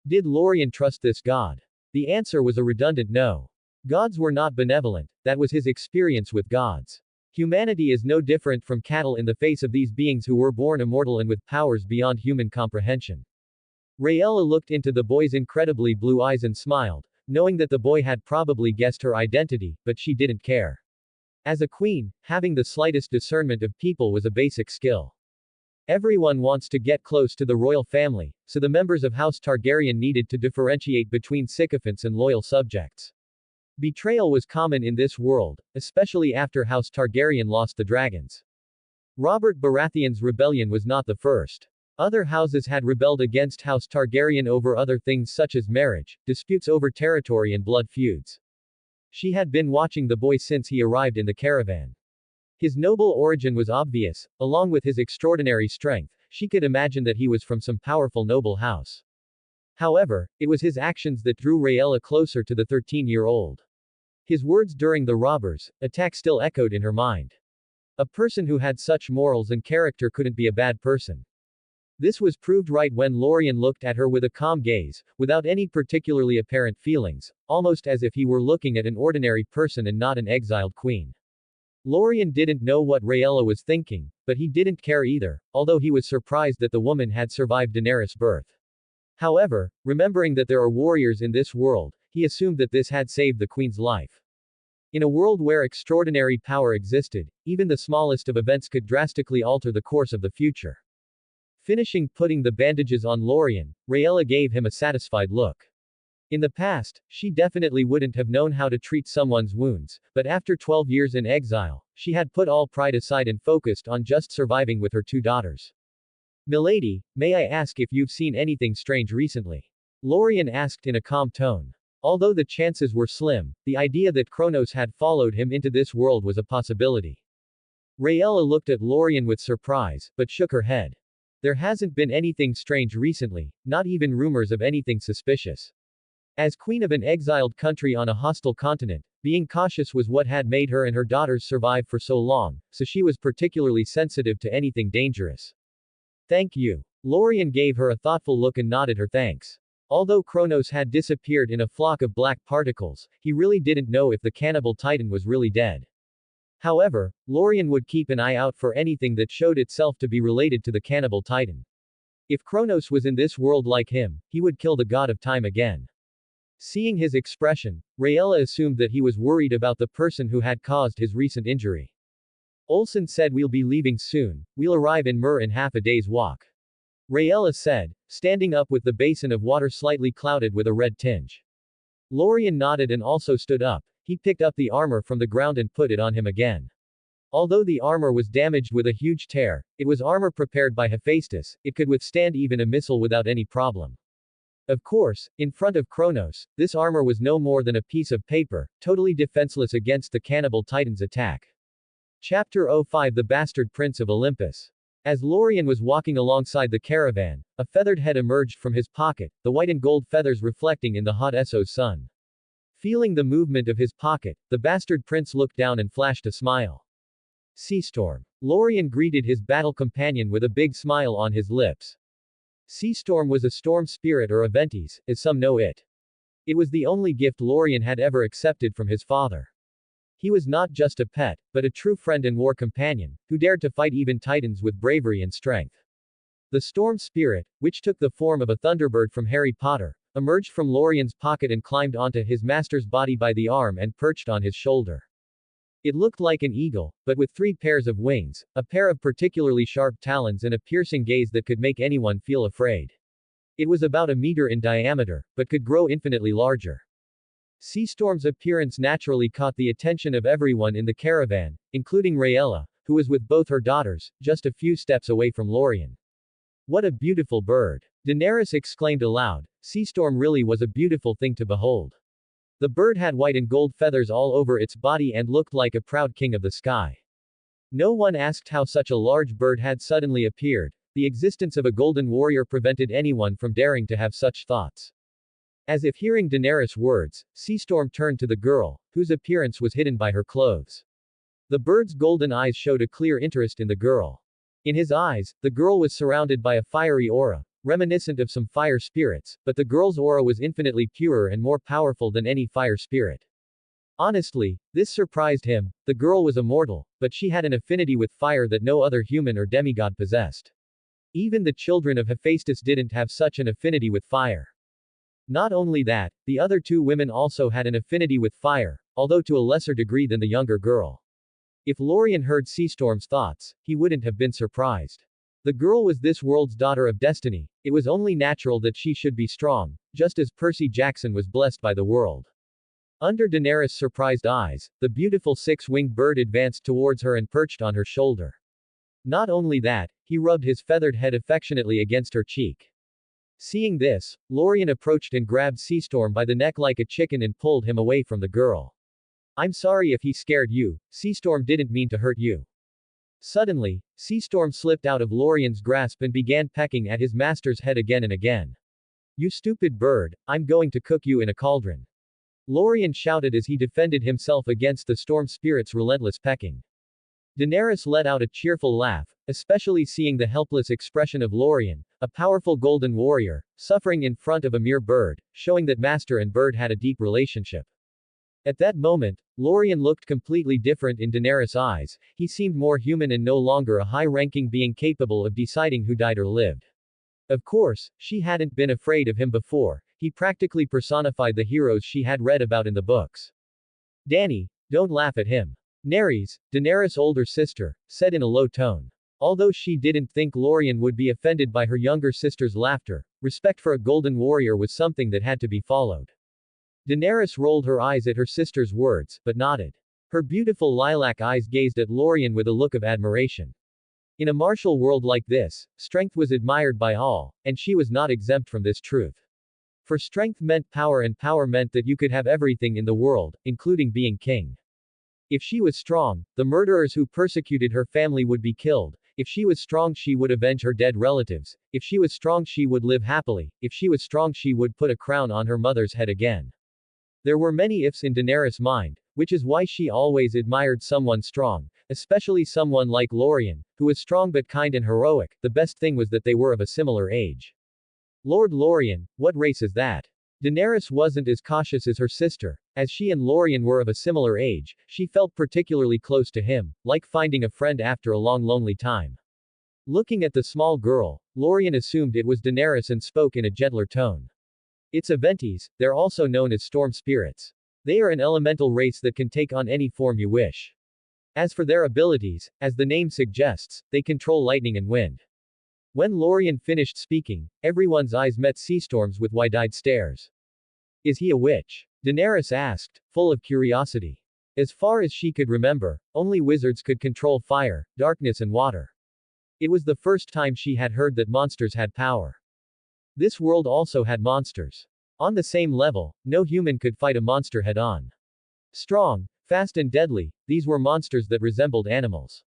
Did Lorien trust this god? The answer was a redundant no. Gods were not benevolent, that was his experience with gods. Humanity is no different from cattle in the face of these beings who were born immortal and with powers beyond human comprehension. Raella looked into the boy's incredibly blue eyes and smiled, knowing that the boy had probably guessed her identity, but she didn't care. As a queen, having the slightest discernment of people was a basic skill. Everyone wants to get close to the royal family, so the members of House Targaryen needed to differentiate between sycophants and loyal subjects. Betrayal was common in this world, especially after House Targaryen lost the dragons. Robert Baratheon's rebellion was not the first. Other houses had rebelled against House Targaryen over other things such as marriage, disputes over territory and blood feuds. She had been watching the boy since he arrived in the caravan. His noble origin was obvious, along with his extraordinary strength, she could imagine that he was from some powerful noble house. However, it was his actions that drew Raella closer to the 13-year-old. His words during the robbers' attack still echoed in her mind. A person who had such morals and character couldn't be a bad person. This was proved right when Lorien looked at her with a calm gaze, without any particularly apparent feelings, almost as if he were looking at an ordinary person and not an exiled queen. Lorien didn't know what Rhaella was thinking, but he didn't care either, although he was surprised that the woman had survived Daenerys' birth. However, remembering that there are warriors in this world, he assumed that this had saved the queen's life. In a world where extraordinary power existed, even the smallest of events could drastically alter the course of the future. Finishing putting the bandages on Lorien, Rhaella gave him a satisfied look. In the past, she definitely wouldn't have known how to treat someone's wounds, but after 12 years in exile, she had put all pride aside and focused on just surviving with her 2 daughters. Milady, may I ask if you've seen anything strange recently? Lorien asked in a calm tone. Although the chances were slim, the idea that Chornos had followed him into this world was a possibility. Rhaella looked at Lorien with surprise, but shook her head. There hasn't been anything strange recently, not even rumors of anything suspicious. As queen of an exiled country on a hostile continent, being cautious was what had made her and her daughters survive for so long, so she was particularly sensitive to anything dangerous. Thank you. Lorien gave her a thoughtful look and nodded her thanks. Although Chornos had disappeared in a flock of black particles, he really didn't know if the Cannibal Titan was really dead. However, Lorien would keep an eye out for anything that showed itself to be related to the Cannibal Titan. If Chornos was in this world like him, he would kill the god of time again. Seeing his expression, Rhaella assumed that he was worried about the person who had caused his recent injury. Olsen said we'll be leaving soon, we'll arrive in Myr in half a day's walk. Rhaella said, standing up with the basin of water slightly clouded with a red tinge. Lorien nodded and also stood up. He picked up the armor from the ground and put it on him again. Although the armor was damaged with a huge tear, it was armor prepared by Hephaestus, it could withstand even a missile without any problem. Of course, in front of Chornos, this armor was no more than a piece of paper, totally defenseless against the Cannibal Titan's attack. Chapter 05 The Bastard Prince of Olympus. As Lorien was walking alongside the caravan, a feathered head emerged from his pocket, the white and gold feathers reflecting in the hot Essos sun. Feeling the movement of his pocket, the bastard prince looked down and flashed a smile. Seastorm. Lorien greeted his battle companion with a big smile on his lips. Seastorm was a storm spirit or a ventis, as some know it. It was the only gift Lorien had ever accepted from his father. He was not just a pet, but a true friend and war companion, who dared to fight even titans with bravery and strength. The storm spirit, which took the form of a thunderbird from Harry Potter, emerged from Lorien's pocket and climbed onto his master's body by the arm and perched on his shoulder. It looked like an eagle, but with 3 pairs of wings, a pair of particularly sharp talons and a piercing gaze that could make anyone feel afraid. It was about a meter in diameter, but could grow infinitely larger. Seastorm's appearance naturally caught the attention of everyone in the caravan, including Rhaella, who was with both her daughters, just a few steps away from Lorien. What a beautiful bird! Daenerys exclaimed aloud. Seastorm really was a beautiful thing to behold. The bird had white and gold feathers all over its body and looked like a proud king of the sky. No one asked how such a large bird had suddenly appeared. The existence of a golden warrior prevented anyone from daring to have such thoughts. As if hearing Daenerys' words, Seastorm turned to the girl, whose appearance was hidden by her clothes. The bird's golden eyes showed a clear interest in the girl. In his eyes, the girl was surrounded by a fiery aura, reminiscent of some fire spirits, but the girl's aura was infinitely purer and more powerful than any fire spirit. Honestly, this surprised him. The girl was immortal, but she had an affinity with fire that no other human or demigod possessed. Even the children of Hephaestus didn't have such an affinity with fire. Not only that, the other 2 women also had an affinity with fire, although to a lesser degree than the younger girl. If Lorien heard Seastorm's thoughts, he wouldn't have been surprised. The girl was this world's daughter of destiny, it was only natural that she should be strong, just as Percy Jackson was blessed by the world. Under Daenerys' surprised eyes, the beautiful 6-winged bird advanced towards her and perched on her shoulder. Not only that, he rubbed his feathered head affectionately against her cheek. Seeing this, Lorien approached and grabbed Seastorm by the neck like a chicken and pulled him away from the girl. I'm sorry if he scared you, Seastorm didn't mean to hurt you. Suddenly, Seastorm slipped out of Lorien's grasp and began pecking at his master's head again and again. You stupid bird, I'm going to cook you in a cauldron. Lorien shouted as he defended himself against the storm spirit's relentless pecking. Daenerys let out a cheerful laugh, especially seeing the helpless expression of Lorien, a powerful golden warrior, suffering in front of a mere bird, showing that master and bird had a deep relationship. At that moment, Lorien looked completely different in Daenerys' eyes. He seemed more human and no longer a high-ranking being capable of deciding who died or lived. Of course, she hadn't been afraid of him before. He practically personified the heroes she had read about in the books. Dany, don't laugh at him. Nerys, Daenerys' older sister, said in a low tone. Although she didn't think Lorien would be offended by her younger sister's laughter, respect for a golden warrior was something that had to be followed. Daenerys rolled her eyes at her sister's words, but nodded. Her beautiful lilac eyes gazed at Lorien with a look of admiration. In a martial world like this, strength was admired by all, and she was not exempt from this truth. For strength meant power and power meant that you could have everything in the world, including being king. If she was strong, the murderers who persecuted her family would be killed. If she was strong, she would avenge her dead relatives. If she was strong, she would live happily. If she was strong, she would put a crown on her mother's head again. There were many ifs in Daenerys' mind, which is why she always admired someone strong, especially someone like Lorien, who was strong but kind and heroic. The best thing was that they were of a similar age. Lord Lorien, what race is that? Daenerys wasn't as cautious as her sister. As she and Lorien were of a similar age, she felt particularly close to him, like finding a friend after a long lonely time. Looking at the small girl, Lorien assumed it was Daenerys and spoke in a gentler tone. It's Aventis, they're also known as storm spirits. They are an elemental race that can take on any form you wish. As for their abilities, as the name suggests, they control lightning and wind. When Lorien finished speaking, everyone's eyes met Seastorm's with wide-eyed stares. Is he a witch? Daenerys asked, full of curiosity. As far as she could remember, only wizards could control fire, darkness and water. It was the first time she had heard that monsters had power. This world also had monsters. On the same level, no human could fight a monster head-on. Strong, fast and deadly, these were monsters that resembled animals.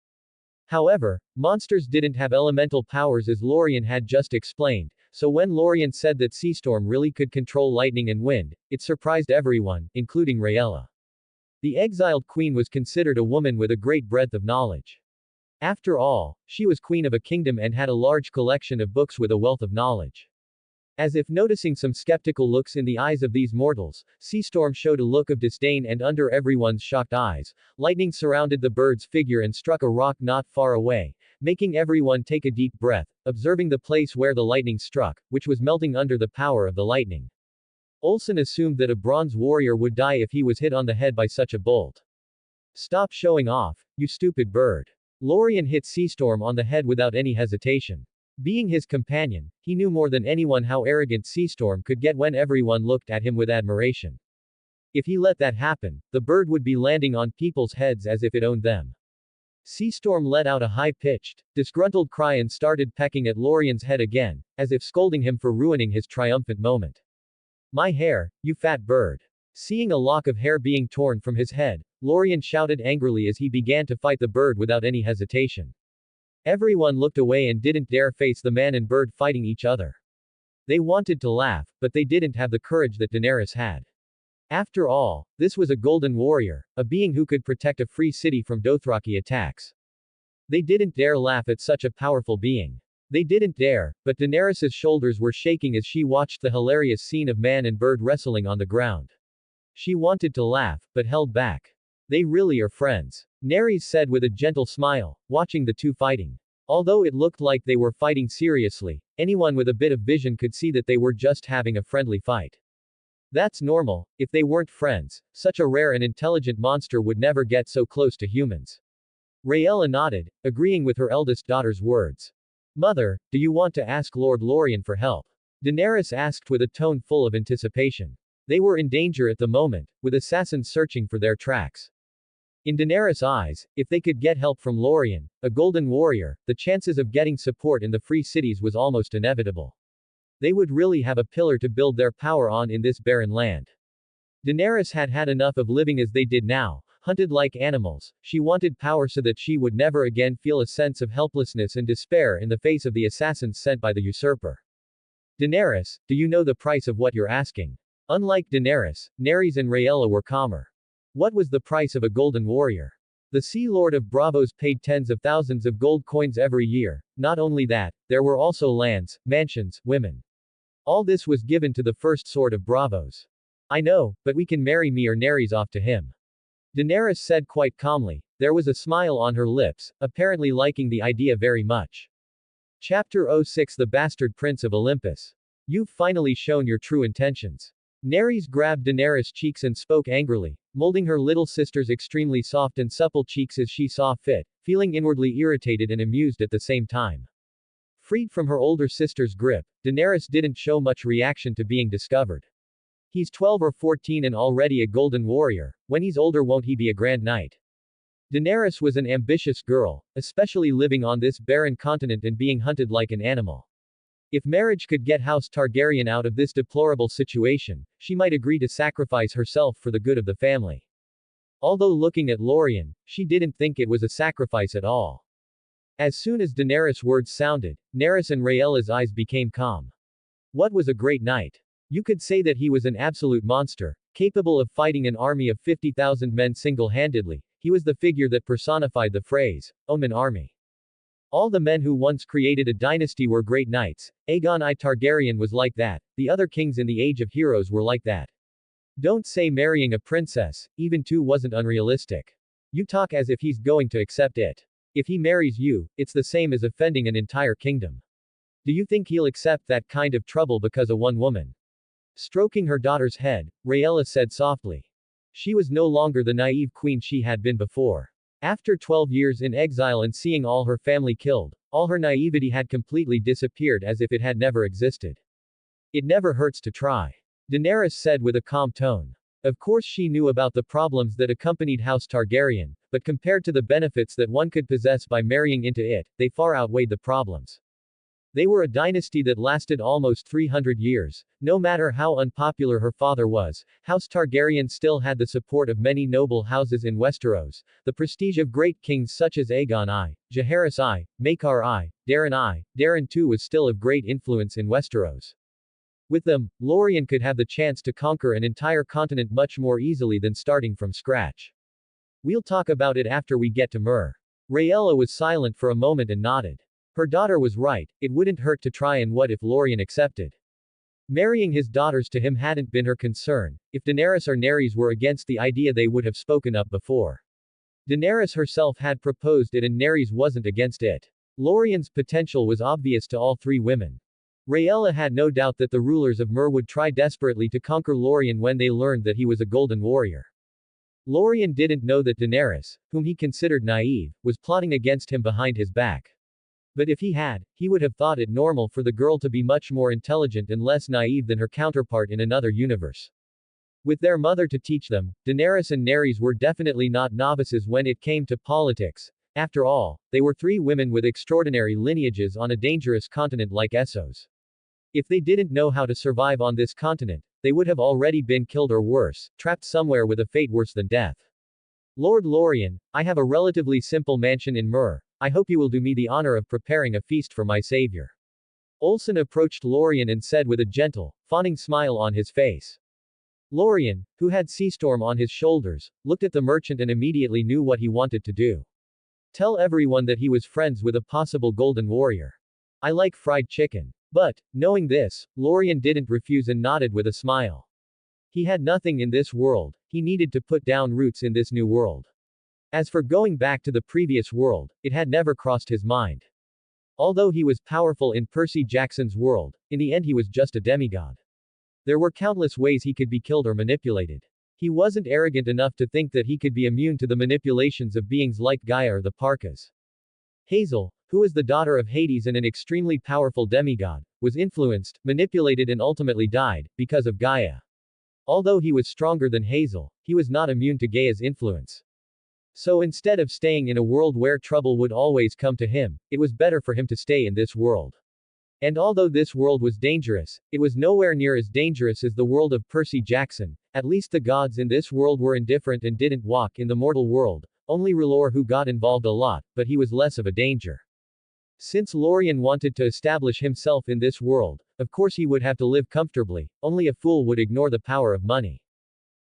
However, monsters didn't have elemental powers as Lorien had just explained, so when Lorien said that Seastorm really could control lightning and wind, it surprised everyone, including Rhaella. The exiled queen was considered a woman with a great breadth of knowledge. After all, she was queen of a kingdom and had a large collection of books with a wealth of knowledge. As if noticing some skeptical looks in the eyes of these mortals, Seastorm showed a look of disdain and under everyone's shocked eyes, lightning surrounded the bird's figure and struck a rock not far away, making everyone take a deep breath, observing the place where the lightning struck, which was melting under the power of the lightning. Olsen assumed that a bronze warrior would die if he was hit on the head by such a bolt. Stop showing off, you stupid bird. Lorien hit Seastorm on the head without any hesitation. Being his companion, he knew more than anyone how arrogant Seastorm could get when everyone looked at him with admiration. If he let that happen, the bird would be landing on people's heads as if it owned them. Seastorm let out a high-pitched, disgruntled cry and started pecking at Lorien's head again, as if scolding him for ruining his triumphant moment. My hair, you fat bird. Seeing a lock of hair being torn from his head, Lorien shouted angrily as he began to fight the bird without any hesitation. Everyone looked away and didn't dare face the man and bird fighting each other. They wanted to laugh, but they didn't have the courage that Daenerys had. After all, this was a golden warrior, a being who could protect a free city from Dothraki attacks. They didn't dare laugh at such a powerful being. They didn't dare, but Daenerys' shoulders were shaking as she watched the hilarious scene of man and bird wrestling on the ground. She wanted to laugh, but held back. They really are friends. Nerys said with a gentle smile, watching the two fighting. Although it looked like they were fighting seriously, anyone with a bit of vision could see that they were just having a friendly fight. That's normal. If they weren't friends, such a rare and intelligent monster would never get so close to humans. Rhaella nodded, agreeing with her eldest daughter's words. Mother, do you want to ask Lord Lorien for help? Daenerys asked with a tone full of anticipation. They were in danger at the moment, with assassins searching for their tracks. In Daenerys' eyes, if they could get help from Lorien, a golden warrior, the chances of getting support in the free cities was almost inevitable. They would really have a pillar to build their power on in this barren land. Daenerys had had enough of living as they did now, hunted like animals. She wanted power so that she would never again feel a sense of helplessness and despair in the face of the assassins sent by the usurper. Daenerys, do you know the price of what you're asking? Unlike Daenerys, Nerys and Rhaella were calmer. What was the price of a golden warrior? The Sea Lord of Bravos paid tens of thousands of gold coins every year. Not only that, there were also lands, mansions, women. All this was given to the first Sword of Bravos. I know, but we can marry me or Neres off to him. Daenerys said quite calmly. There was a smile on her lips, apparently liking the idea very much. Chapter 06 The Bastard Prince of Olympus. You've finally shown your true intentions. Neres grabbed Daenerys' cheeks and spoke angrily, molding her little sister's extremely soft and supple cheeks as she saw fit, feeling inwardly irritated and amused at the same time. Freed from her older sister's grip, Daenerys didn't show much reaction to being discovered. He's 12 or 14 and already a golden warrior. When he's older, won't he be a grand knight? Daenerys was an ambitious girl, especially living on this barren continent and being hunted like an animal. If marriage could get House Targaryen out of this deplorable situation, she might agree to sacrifice herself for the good of the family. Although looking at Lorien, she didn't think it was a sacrifice at all. As soon as Daenerys' words sounded, Nerys and Rhaella's eyes became calm. What was a great knight? You could say that he was an absolute monster, capable of fighting an army of 50,000 men single-handedly. He was the figure that personified the phrase, Omen Army. All the men who once created a dynasty were great knights. Aegon I Targaryen was like that. The other kings in the Age of Heroes were like that. Don't say marrying a princess, even two wasn't unrealistic. You talk as if he's going to accept it. If he marries you, it's the same as offending an entire kingdom. Do you think he'll accept that kind of trouble because of one woman? Stroking her daughter's head, Rhaella said softly. She was no longer the naive queen she had been before. After 12 years in exile and seeing all her family killed, all her naivety had completely disappeared as if it had never existed. It never hurts to try. Daenerys said with a calm tone. Of course she knew about the problems that accompanied House Targaryen, but compared to the benefits that one could possess by marrying into it, they far outweighed the problems. They were a dynasty that lasted almost 300 years. No matter how unpopular her father was, House Targaryen still had the support of many noble houses in Westeros, the prestige of great kings such as Aegon I, Jaehaerys I, Maekar I, Daeron I. Daeron II was still of great influence in Westeros. With them, Lorien could have the chance to conquer an entire continent much more easily than starting from scratch. We'll talk about it after we get to Myr. Rhaella was silent for a moment and nodded. Her daughter was right, it wouldn't hurt to try, and what if Lorien accepted? Marrying his daughters to him hadn't been her concern. If Daenerys or Nerys were against the idea, they would have spoken up before. Daenerys herself had proposed it and Nerys wasn't against it. Lorien's potential was obvious to all three women. Rhaella had no doubt that the rulers of Myr would try desperately to conquer Lorien when they learned that he was a golden warrior. Lorien didn't know that Daenerys, whom he considered naive, was plotting against him behind his back. But if he had, he would have thought it normal for the girl to be much more intelligent and less naive than her counterpart in another universe. With their mother to teach them, Daenerys and Nerys were definitely not novices when it came to politics. After all, they were three women with extraordinary lineages on a dangerous continent like Essos. If they didn't know how to survive on this continent, they would have already been killed or worse, trapped somewhere with a fate worse than death. Lord Lorien, I have a relatively simple mansion in Myr. I hope you will do me the honor of preparing a feast for my savior. Olsen approached Lorien and said with a gentle, fawning smile on his face. Lorien, who had Seastorm on his shoulders, looked at the merchant and immediately knew what he wanted to do. Tell everyone that he was friends with a possible golden warrior. I like fried chicken. But, knowing this, Lorien didn't refuse and nodded with a smile. He had nothing in this world, he needed to put down roots in this new world. As for going back to the previous world, it had never crossed his mind. Although he was powerful in Percy Jackson's world, in the end he was just a demigod. There were countless ways he could be killed or manipulated. He wasn't arrogant enough to think that he could be immune to the manipulations of beings like Gaia or the Parkas. Hazel, who was the daughter of Hades and an extremely powerful demigod, was influenced, manipulated and ultimately died, because of Gaia. Although he was stronger than Hazel, he was not immune to Gaia's influence. So instead of staying in a world where trouble would always come to him, it was better for him to stay in this world. And although this world was dangerous, it was nowhere near as dangerous as the world of Percy Jackson. At least the gods in this world were indifferent and didn't walk in the mortal world. Only R'hllor who got involved a lot, but he was less of a danger. Since Lorien wanted to establish himself in this world, of course he would have to live comfortably. Only a fool would ignore the power of money.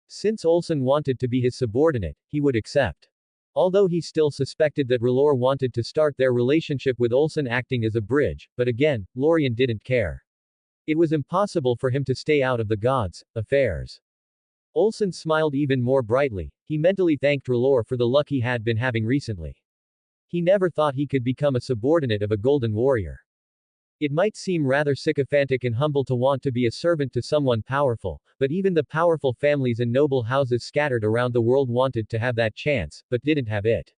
Since Olsen wanted to be his subordinate, he would accept. Although he still suspected that R'hllor wanted to start their relationship with Olsen acting as a bridge, but again, Lorien didn't care. It was impossible for him to stay out of the gods' affairs. Olsen smiled even more brightly. He mentally thanked R'hllor for the luck he had been having recently. He never thought he could become a subordinate of a golden warrior. It might seem rather sycophantic and humble to want to be a servant to someone powerful, but even the powerful families and noble houses scattered around the world wanted to have that chance, but didn't have it.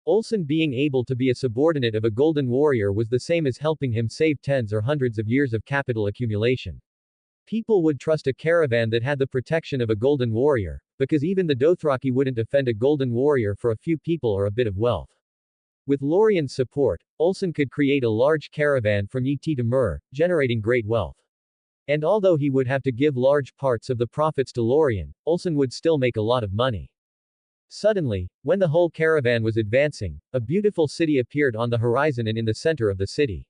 Olsen being able to be a subordinate of a golden warrior was the same as helping him save tens or hundreds of years of capital accumulation. People would trust a caravan that had the protection of a golden warrior, because even the Dothraki wouldn't offend a golden warrior for a few people or a bit of wealth. With Lorien's support, Olsen could create a large caravan from Et to Myr, generating great wealth. And although he would have to give large parts of the profits to Lorien, Olsen would still make a lot of money. Suddenly, when the whole caravan was advancing, a beautiful city appeared on the horizon and in the center of the city.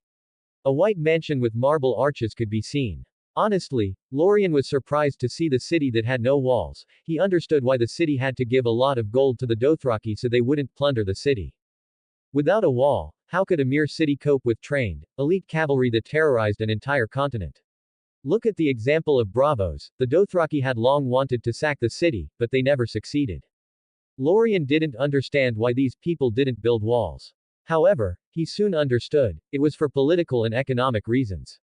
A white mansion with marble arches could be seen. Honestly, Lorien was surprised to see the city that had no walls. He understood why the city had to give a lot of gold to the Dothraki so they wouldn't plunder the city. Without a wall, how could a mere city cope with trained, elite cavalry that terrorized an entire continent? Look at the example of Bravos. The Dothraki had long wanted to sack the city, but they never succeeded. Lorien didn't understand why these people didn't build walls. However, he soon understood, it was for political and economic reasons.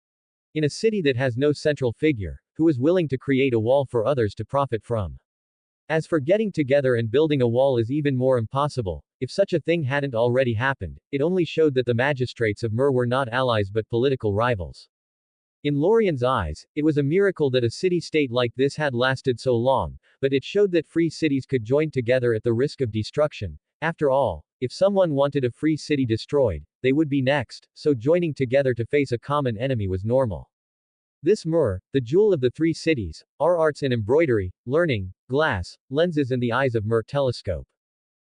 In a city that has no central figure, who is willing to create a wall for others to profit from? As for getting together and building a wall is even more impossible. If such a thing hadn't already happened, it only showed that the magistrates of Myr were not allies but political rivals. In Lorien's eyes, it was a miracle that a city-state like this had lasted so long, but it showed that free cities could join together at the risk of destruction. After all, if someone wanted a free city destroyed, they would be next, so joining together to face a common enemy was normal. This Myr, the jewel of the three cities, are arts in embroidery, learning, glass, lenses and the eyes of Myr telescope.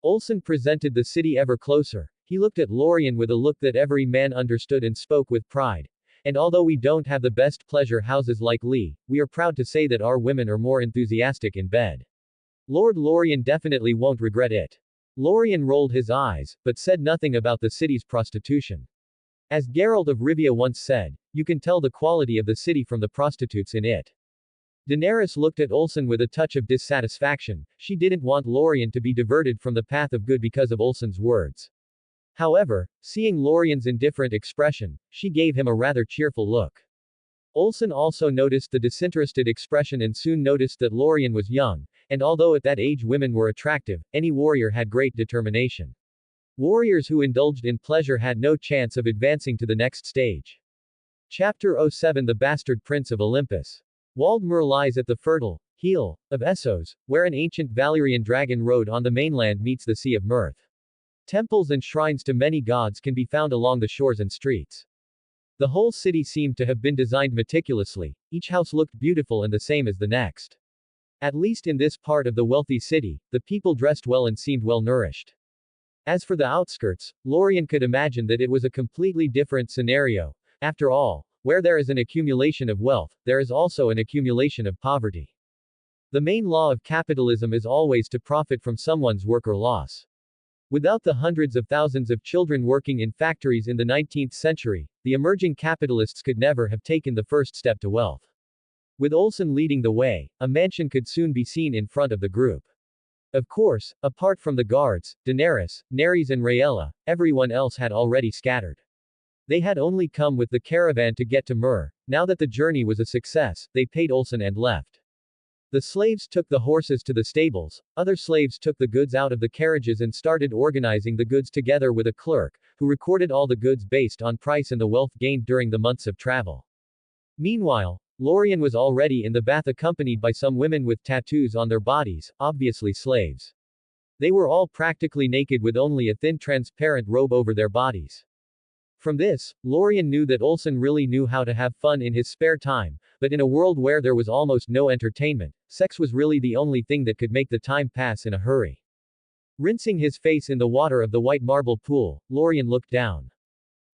Olsen presented the city ever closer. He looked at Lorien with a look that every man understood and spoke with pride. And although we don't have the best pleasure houses like Lee, we are proud to say that our women are more enthusiastic in bed. Lord Lorien definitely won't regret it. Lorien rolled his eyes, but said nothing about the city's prostitution. As Geralt of Rivia once said, you can tell the quality of the city from the prostitutes in it. Daenerys looked at Olsen with a touch of dissatisfaction. She didn't want Lorien to be diverted from the path of good because of Olsen's words. However, seeing Lorien's indifferent expression, she gave him a rather cheerful look. Olsen also noticed the disinterested expression and soon noticed that Lorien was young, and although at that age women were attractive, any warrior had great determination. Warriors who indulged in pleasure had no chance of advancing to the next stage. Chapter 07 The Bastard Prince of Olympus. Walled Myr lies at the fertile heel of Essos, where an ancient Valyrian dragon road on the mainland meets the Sea of Mirth. Temples and shrines to many gods can be found along the shores and streets. The whole city seemed to have been designed meticulously, each house looked beautiful and the same as the next. At least in this part of the wealthy city, the people dressed well and seemed well nourished. As for the outskirts, Lorien could imagine that it was a completely different scenario. After all, where there is an accumulation of wealth, there is also an accumulation of poverty. The main law of capitalism is always to profit from someone's work or loss. Without the hundreds of thousands of children working in factories in the 19th century, the emerging capitalists could never have taken the first step to wealth. With Olsen leading the way, a mansion could soon be seen in front of the group. Of course, apart from the guards, Daenerys, Nerys and Rhaella, everyone else had already scattered. They had only come with the caravan to get to Myr. Now that the journey was a success, they paid Olsen and left. The slaves took the horses to the stables, other slaves took the goods out of the carriages and started organizing the goods together with a clerk, who recorded all the goods based on price and the wealth gained during the months of travel. Meanwhile, Lorien was already in the bath accompanied by some women with tattoos on their bodies, obviously slaves. They were all practically naked with only a thin transparent robe over their bodies. From this, Lorien knew that Olsen really knew how to have fun in his spare time, but in a world where there was almost no entertainment, sex was really the only thing that could make the time pass in a hurry. Rinsing his face in the water of the white marble pool, Lorien looked down.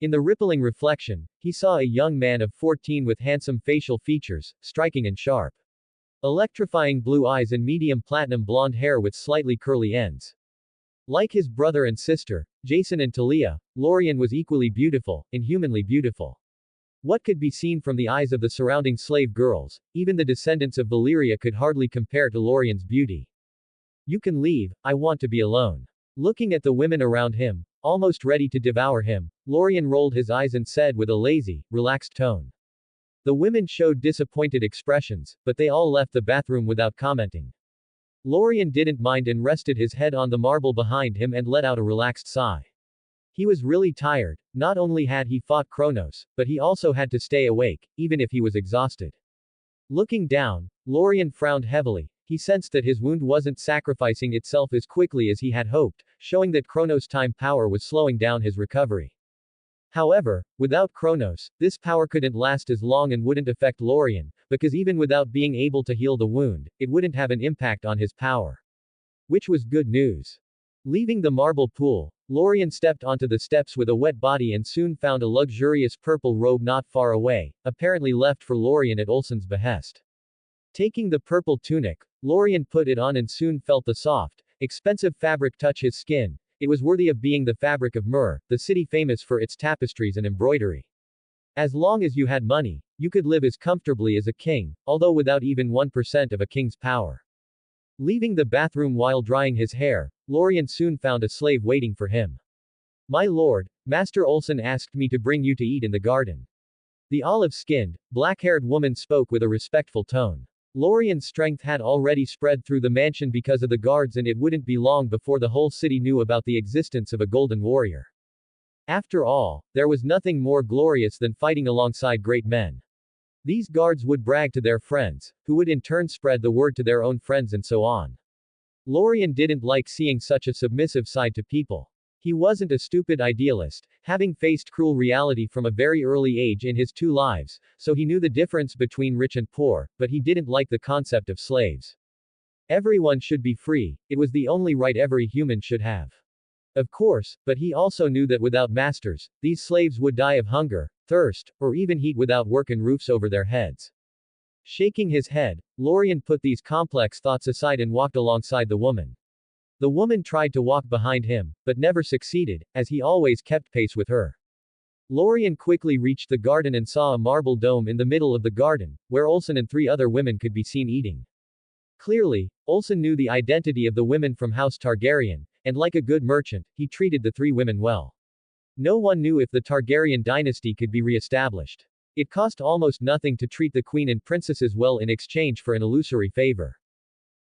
In the rippling reflection, he saw a young man of 14 with handsome facial features, striking and sharp. Electrifying blue eyes and medium platinum blonde hair with slightly curly ends. Like his brother and sister, Jason and Talia, Lorien was equally beautiful, inhumanly beautiful. What could be seen from the eyes of the surrounding slave girls, even the descendants of Valyria could hardly compare to Lorien's beauty. You can leave, I want to be alone. Looking at the women around him, almost ready to devour him, Lorien rolled his eyes and said with a lazy, relaxed tone. The women showed disappointed expressions, but they all left the bathroom without commenting. Lorien didn't mind and rested his head on the marble behind him and let out a relaxed sigh. He was really tired. Not only had he fought Chornos, but he also had to stay awake, even if he was exhausted. Looking down, Lorien frowned heavily. He sensed that his wound wasn't sacrificing itself as quickly as he had hoped, showing that Chronos' time power was slowing down his recovery. However, without Chronos, this power couldn't last as long and wouldn't affect Lorien, because even without being able to heal the wound, it wouldn't have an impact on his power. Which was good news. Leaving the marble pool, Lorien stepped onto the steps with a wet body and soon found a luxurious purple robe not far away, apparently left for Lorien at Olsen's behest. Taking the purple tunic, Lorien put it on and soon felt the soft, expensive fabric touch his skin. It was worthy of being the fabric of Myr, the city famous for its tapestries and embroidery. As long as you had money, you could live as comfortably as a king, although without even 1% of a king's power. Leaving the bathroom while drying his hair, Lorien soon found a slave waiting for him. My lord, Master Olsen asked me to bring you to eat in the garden. The olive-skinned, black-haired woman spoke with a respectful tone. Lorien's strength had already spread through the mansion because of the guards, and it wouldn't be long before the whole city knew about the existence of a golden warrior. After all, there was nothing more glorious than fighting alongside great men. These guards would brag to their friends, who would in turn spread the word to their own friends and so on. Lorien didn't like seeing such a submissive side to people. He wasn't a stupid idealist, having faced cruel reality from a very early age in his two lives, so he knew the difference between rich and poor, but he didn't like the concept of slaves. Everyone should be free, it was the only right every human should have. Of course, but he also knew that without masters, these slaves would die of hunger, thirst, or even heat without work and roofs over their heads. Shaking his head, Lorien put these complex thoughts aside and walked alongside the woman. The woman tried to walk behind him, but never succeeded, as he always kept pace with her. Lorien quickly reached the garden and saw a marble dome in the middle of the garden, where Olsen and 3 other women could be seen eating. Clearly, Olsen knew the identity of the women from House Targaryen, and like a good merchant, he treated the 3 women well. No one knew if the Targaryen dynasty could be re-established. It cost almost nothing to treat the queen and princesses well in exchange for an illusory favor.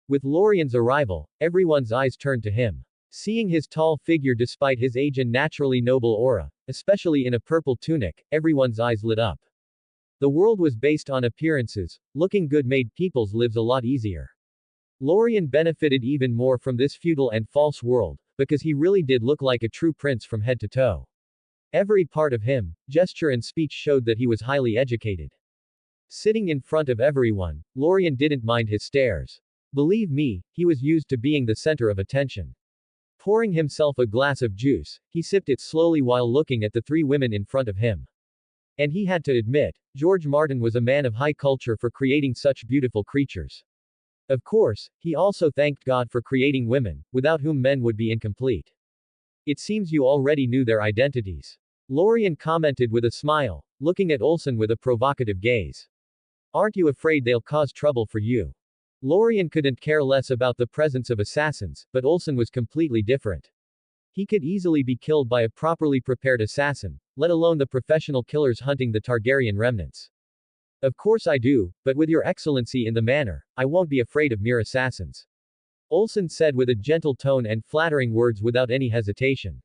With Lorien's arrival, everyone's eyes turned to him. Seeing his tall figure despite his age and naturally noble aura, especially in a purple tunic, everyone's eyes lit up. The world was based on appearances, looking good made people's lives a lot easier. Lorien benefited even more from this feudal and false world, because he really did look like a true prince from head to toe. Every part of him, gesture and speech showed that he was highly educated. Sitting in front of everyone, Lorien didn't mind his stares. Believe me, he was used to being the center of attention. Pouring himself a glass of juice, he sipped it slowly while looking at the 3 women in front of him. And he had to admit, George Martin was a man of high culture for creating such beautiful creatures. Of course, he also thanked God for creating women, without whom men would be incomplete. It seems you already knew their identities. Lorien commented with a smile, looking at Olsen with a provocative gaze. Aren't you afraid they'll cause trouble for you? Lorien couldn't care less about the presence of assassins, but Olsen was completely different. He could easily be killed by a properly prepared assassin, let alone the professional killers hunting the Targaryen remnants. Of course I do, but with your excellency in the manor, I won't be afraid of mere assassins. Olsen said with a gentle tone and flattering words without any hesitation.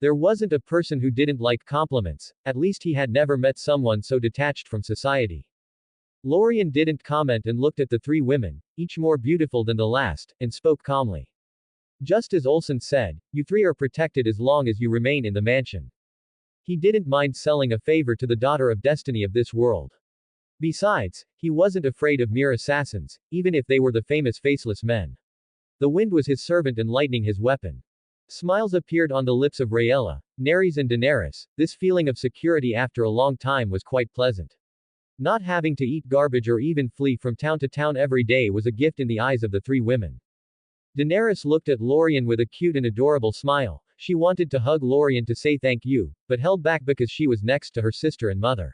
There wasn't a person who didn't like compliments, at least he had never met someone so detached from society. Lorien didn't comment and looked at the 3 women, each more beautiful than the last, and spoke calmly. Just as Olsen said, you 3 are protected as long as you remain in the mansion. He didn't mind selling a favor to the daughter of destiny of this world. Besides, he wasn't afraid of mere assassins, even if they were the famous faceless men. The wind was his servant and lightning his weapon. Smiles appeared on the lips of Rhaella, Nerys and Daenerys. This feeling of security after a long time was quite pleasant. Not having to eat garbage or even flee from town to town every day was a gift in the eyes of the 3 women. Daenerys looked at Lorien with a cute and adorable smile. She wanted to hug Lorien to say thank you, but held back because she was next to her sister and mother.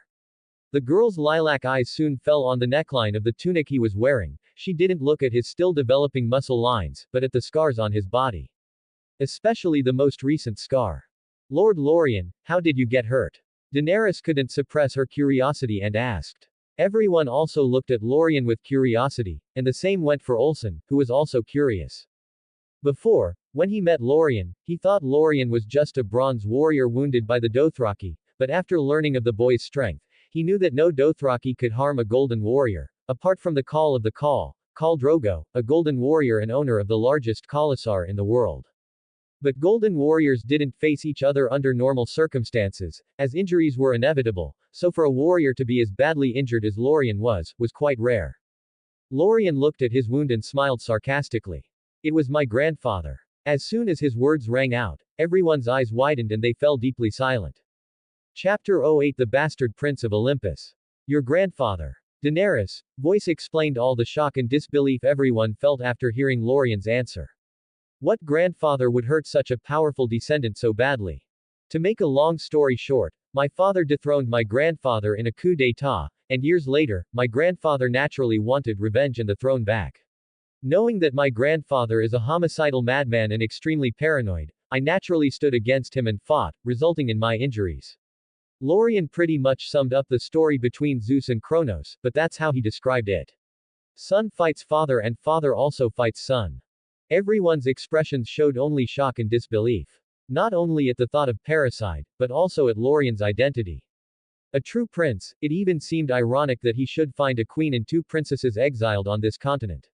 The girl's lilac eyes soon fell on the neckline of the tunic he was wearing. She didn't look at his still developing muscle lines, but at the scars on his body. Especially the most recent scar. Lord Lorien, how did you get hurt? Daenerys couldn't suppress her curiosity and asked. Everyone also looked at Lorien with curiosity, and the same went for Olsen, who was also curious. Before, when he met Lorien, he thought Lorien was just a bronze warrior wounded by the Dothraki, but after learning of the boy's strength, he knew that no Dothraki could harm a golden warrior, apart from the Call of the Khal Drogo, a golden warrior and owner of the largest khalasar in the world. But golden warriors didn't face each other under normal circumstances, as injuries were inevitable, so for a warrior to be as badly injured as Lorien was quite rare. Lorien looked at his wound and smiled sarcastically. It was my grandfather. As soon as his words rang out, everyone's eyes widened and they fell deeply silent. Chapter 08 The Bastard Prince of Olympus. Your grandfather. Daenerys' voice explained all the shock and disbelief everyone felt after hearing Lorien's answer. What grandfather would hurt such a powerful descendant so badly? To make a long story short, my father dethroned my grandfather in a coup d'état, and years later, my grandfather naturally wanted revenge and the throne back. Knowing that my grandfather is a homicidal madman and extremely paranoid, I naturally stood against him and fought, resulting in my injuries. Lorien pretty much summed up the story between Zeus and Chornos, but that's how he described it. Son fights father and father also fights son. Everyone's expressions showed only shock and disbelief. Not only at the thought of parricide, but also at Lorien's identity. A true prince, it even seemed ironic that he should find a queen and two princesses exiled on this continent.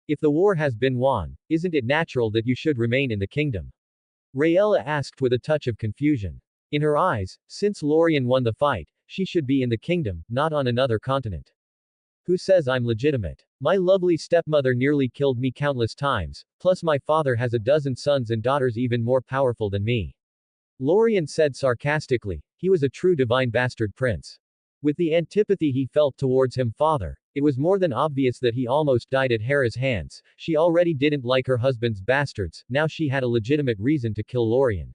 If the war has been won, isn't it natural that you should remain in the kingdom? Rhaella asked with a touch of confusion. In her eyes, since Lorien won the fight, she should be in the kingdom, not on another continent. Who says I'm legitimate? My lovely stepmother nearly killed me countless times, plus my father has a dozen sons and daughters even more powerful than me. Lorien said sarcastically, he was a true divine bastard prince. With the antipathy he felt towards him father, it was more than obvious that he almost died at Hera's hands. She already didn't like her husband's bastards, now she had a legitimate reason to kill Lorien.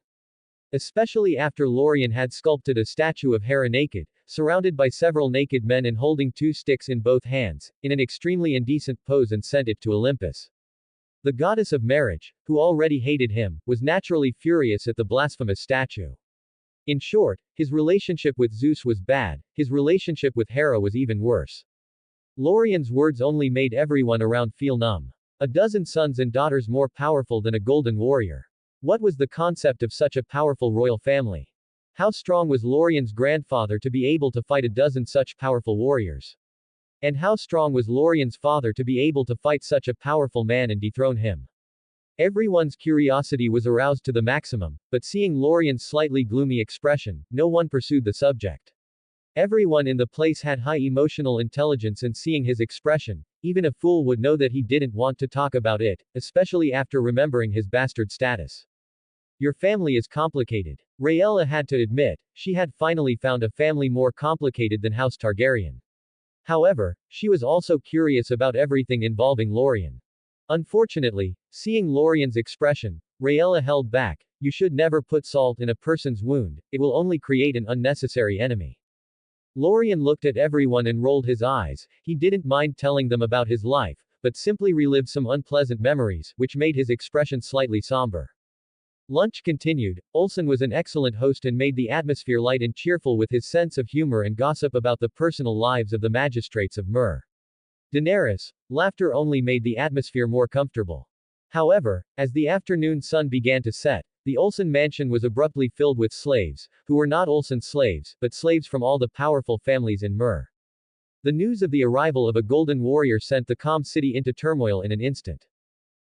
Especially after Lorien had sculpted a statue of Hera naked, surrounded by several naked men and holding two sticks in both hands, in an extremely indecent pose and sent it to Olympus. The goddess of marriage, who already hated him, was naturally furious at the blasphemous statue. In short, his relationship with Zeus was bad, his relationship with Hera was even worse. Lorien's words only made everyone around feel numb. A dozen sons and daughters more powerful than a golden warrior. What was the concept of such a powerful royal family? How strong was Lorien's grandfather to be able to fight a dozen such powerful warriors? And how strong was Lorien's father to be able to fight such a powerful man and dethrone him? Everyone's curiosity was aroused to the maximum, but seeing Lorien's slightly gloomy expression, no one pursued the subject. Everyone in the place had high emotional intelligence, and seeing his expression, even a fool would know that he didn't want to talk about it, especially after remembering his bastard status. Your family is complicated. Rhaella had to admit, she had finally found a family more complicated than House Targaryen. However, she was also curious about everything involving Lorien. Unfortunately, seeing Lorien's expression, Rhaella held back. You should never put salt in a person's wound, it will only create an unnecessary enemy. Lorien looked at everyone and rolled his eyes. He didn't mind telling them about his life, but simply relived some unpleasant memories, which made his expression slightly somber. Lunch continued. Olsen was an excellent host and made the atmosphere light and cheerful with his sense of humor and gossip about the personal lives of the magistrates of Myr. Daenerys' laughter only made the atmosphere more comfortable. However, as the afternoon sun began to set, the Olsen mansion was abruptly filled with slaves, who were not Olsen slaves, but slaves from all the powerful families in Myr. The news of the arrival of a golden warrior sent the calm city into turmoil in an instant.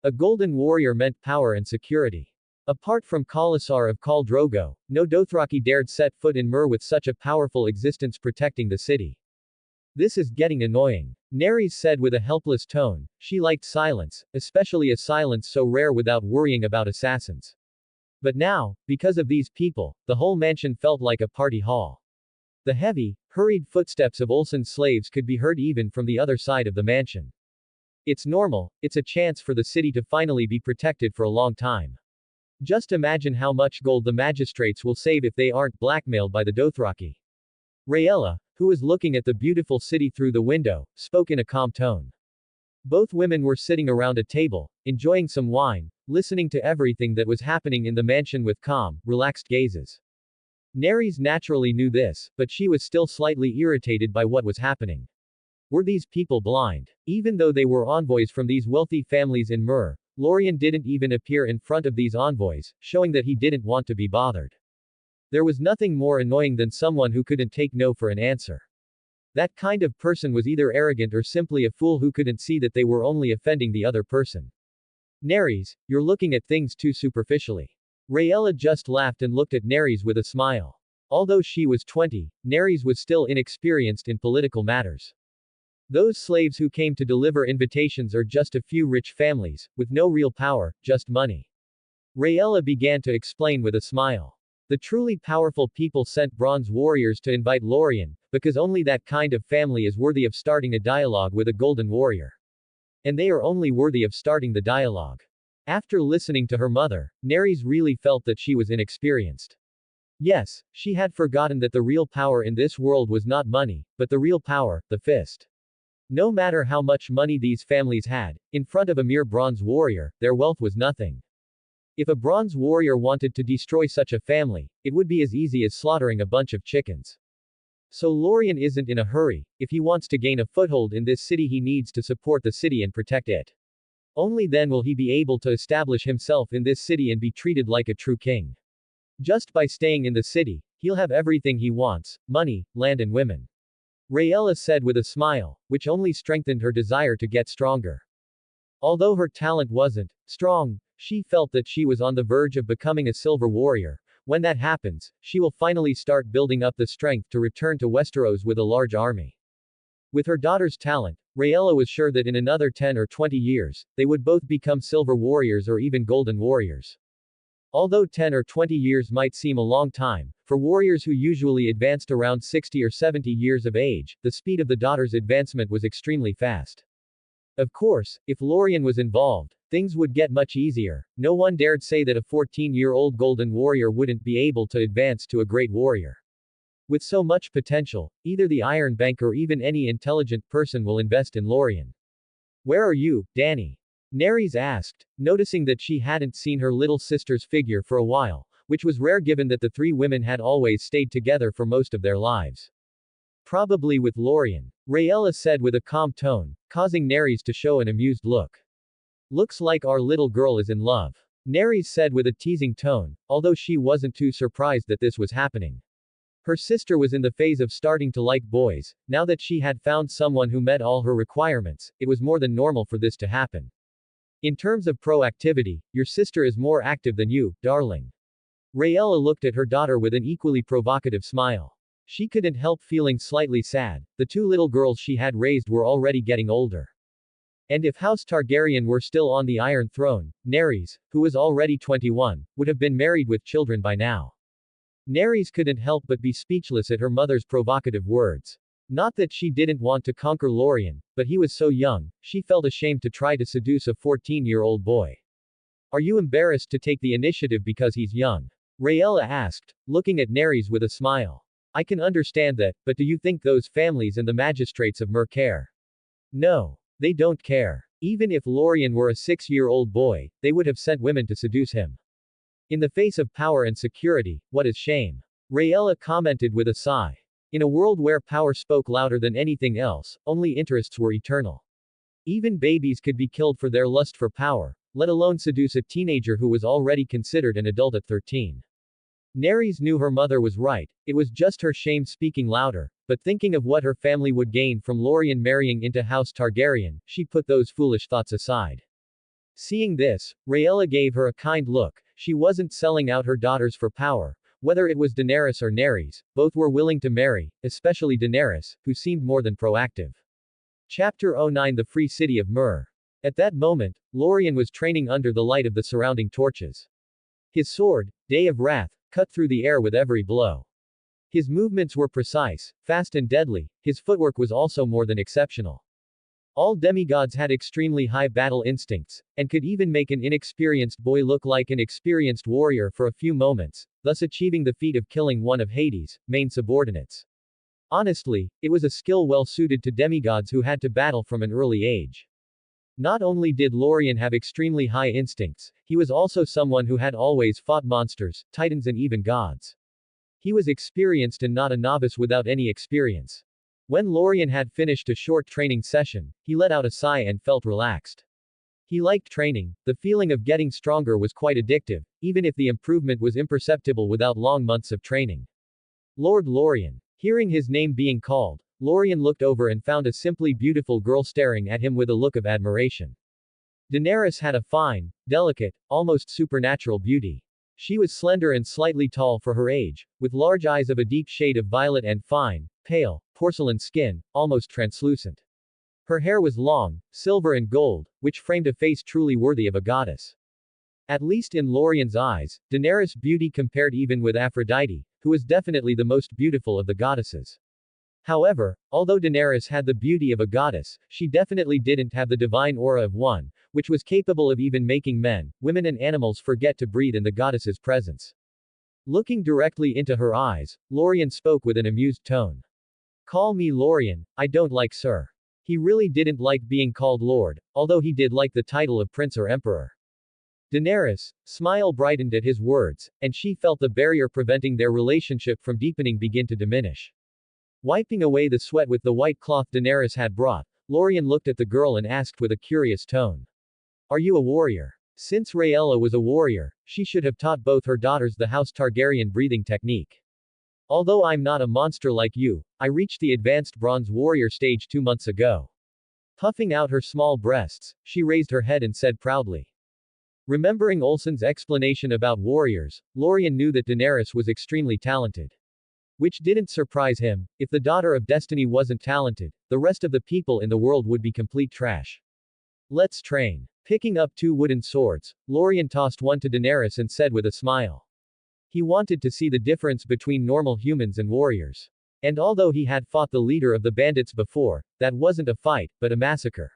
A golden warrior meant power and security. Apart from khalasar of Khal Drogo, no Dothraki dared set foot in Myr with such a powerful existence protecting the city. This is getting annoying. Nerys said with a helpless tone. She liked silence, especially a silence so rare without worrying about assassins. But now, because of these people, the whole mansion felt like a party hall. The heavy, hurried footsteps of Olsen's slaves could be heard even from the other side of the mansion. It's normal, it's a chance for the city to finally be protected for a long time. Just imagine how much gold the magistrates will save if they aren't blackmailed by the Dothraki. Rhaella, who was looking at the beautiful city through the window, spoke in a calm tone. Both women were sitting around a table, enjoying some wine, listening to everything that was happening in the mansion with calm, relaxed gazes. Nerys naturally knew this, but she was still slightly irritated by what was happening. Were these people blind? Even though they were envoys from these wealthy families in Myr, Lorien didn't even appear in front of these envoys, showing that he didn't want to be bothered. There was nothing more annoying than someone who couldn't take no for an answer. That kind of person was either arrogant or simply a fool who couldn't see that they were only offending the other person. Nerys, you're looking at things too superficially. Rhaella just laughed and looked at Nerys with a smile. Although she was 20, Nerys was still inexperienced in political matters. Those slaves who came to deliver invitations are just a few rich families, with no real power, just money. Rhaella began to explain with a smile. The truly powerful people sent bronze warriors to invite Lorien, because only that kind of family is worthy of starting a dialogue with a golden warrior. And they are only worthy of starting the dialogue. After listening to her mother, Nerys really felt that she was inexperienced. Yes, she had forgotten that the real power in this world was not money, but the real power, the fist. No matter how much money these families had, in front of a mere bronze warrior, their wealth was nothing. If a bronze warrior wanted to destroy such a family, it would be as easy as slaughtering a bunch of chickens. So Lorien isn't in a hurry. If he wants to gain a foothold in this city, he needs to support the city and protect it. Only then will he be able to establish himself in this city and be treated like a true king. Just by staying in the city, he'll have everything he wants: money, land and women. Rhaella said with a smile, which only strengthened her desire to get stronger. Although her talent wasn't strong, she felt that she was on the verge of becoming a silver warrior. When that happens, she will finally start building up the strength to return to Westeros with a large army. With her daughter's talent, Rhaella was sure that in another 10 or 20 years, they would both become silver warriors or even golden warriors. Although 10 or 20 years might seem a long time, for warriors who usually advanced around 60 or 70 years of age, the speed of the daughter's advancement was extremely fast. Of course, if Lorien was involved, things would get much easier. No one dared say that a 14-year-old golden warrior wouldn't be able to advance to a great warrior. With so much potential, either the Iron Bank or even any intelligent person will invest in Lorien. Where are you, Dany? Nerys asked, noticing that she hadn't seen her little sister's figure for a while, which was rare given that the three women had always stayed together for most of their lives. Probably with Lorien, Rhaella said with a calm tone, causing Nerys to show an amused look. Looks like our little girl is in love. Nerys said with a teasing tone, although she wasn't too surprised that this was happening. Her sister was in the phase of starting to like boys. Now that she had found someone who met all her requirements, it was more than normal for this to happen. In terms of proactivity, your sister is more active than you, darling. Rhaella looked at her daughter with an equally provocative smile. She couldn't help feeling slightly sad. The two little girls she had raised were already getting older. And if House Targaryen were still on the Iron Throne, Nerys, who was already 21, would have been married with children by now. Nerys couldn't help but be speechless at her mother's provocative words. Not that she didn't want to conquer Lorien, but he was so young, she felt ashamed to try to seduce a 14-year-old boy. Are you embarrassed to take the initiative because he's young? Rhaella asked, looking at Nerys with a smile. I can understand that, but do you think those families and the magistrates of Myr care? No. They don't care. Even if Lorien were a 6-year-old boy, they would have sent women to seduce him. In the face of power and security, what is shame? Rhaella commented with a sigh. In a world where power spoke louder than anything else, only interests were eternal. Even babies could be killed for their lust for power, let alone seduce a teenager who was already considered an adult at 13. Nerys knew her mother was right, it was just her shame speaking louder, but thinking of what her family would gain from Lorien marrying into House Targaryen, she put those foolish thoughts aside. Seeing this, Rhaella gave her a kind look. She wasn't selling out her daughters for power. Whether it was Daenerys or Nerys, both were willing to marry, especially Daenerys, who seemed more than proactive. Chapter 09 The Free City of Myr. At that moment, Lorien was training under the light of the surrounding torches. His sword, Day of Wrath, cut through the air with every blow. His movements were precise, fast and deadly. His footwork was also more than exceptional. All demigods had extremely high battle instincts, and could even make an inexperienced boy look like an experienced warrior for a few moments, thus achieving the feat of killing one of Hades' main subordinates. Honestly, it was a skill well suited to demigods who had to battle from an early age. Not only did Lorien have extremely high instincts, he was also someone who had always fought monsters, titans and even gods. He was experienced and not a novice without any experience. When Lorien had finished a short training session, he let out a sigh and felt relaxed. He liked training, the feeling of getting stronger was quite addictive, even if the improvement was imperceptible without long months of training. Lord Lorien. Hearing his name being called, Lorien looked over and found a simply beautiful girl staring at him with a look of admiration. Daenerys had a fine, delicate, almost supernatural beauty. She was slender and slightly tall for her age, with large eyes of a deep shade of violet and fine, pale, porcelain skin, almost translucent. Her hair was long, silver and gold, which framed a face truly worthy of a goddess. At least in Lorien's eyes, Daenerys' beauty compared even with Aphrodite, who was definitely the most beautiful of the goddesses. However, although Daenerys had the beauty of a goddess, she definitely didn't have the divine aura of one, which was capable of even making men, women and animals forget to breathe in the goddess's presence. Looking directly into her eyes, Lorien spoke with an amused tone. Call me Lorien, I don't like sir. He really didn't like being called Lord, although he did like the title of Prince or Emperor. Daenerys' smile brightened at his words, and she felt the barrier preventing their relationship from deepening begin to diminish. Wiping away the sweat with the white cloth Daenerys had brought, Lorien looked at the girl and asked with a curious tone. Are you a warrior? Since Rhaella was a warrior, she should have taught both her daughters the House Targaryen breathing technique. Although I'm not a monster like you, I reached the advanced bronze warrior stage 2 months ago. Puffing out her small breasts, she raised her head and said proudly. Remembering Olsen's explanation about warriors, Lorien knew that Daenerys was extremely talented. Which didn't surprise him. If the daughter of destiny wasn't talented, the rest of the people in the world would be complete trash. Let's train. Picking up 2 wooden swords, Lorien tossed one to Daenerys and said with a smile. He wanted to see the difference between normal humans and warriors. And although he had fought the leader of the bandits before, that wasn't a fight, but a massacre.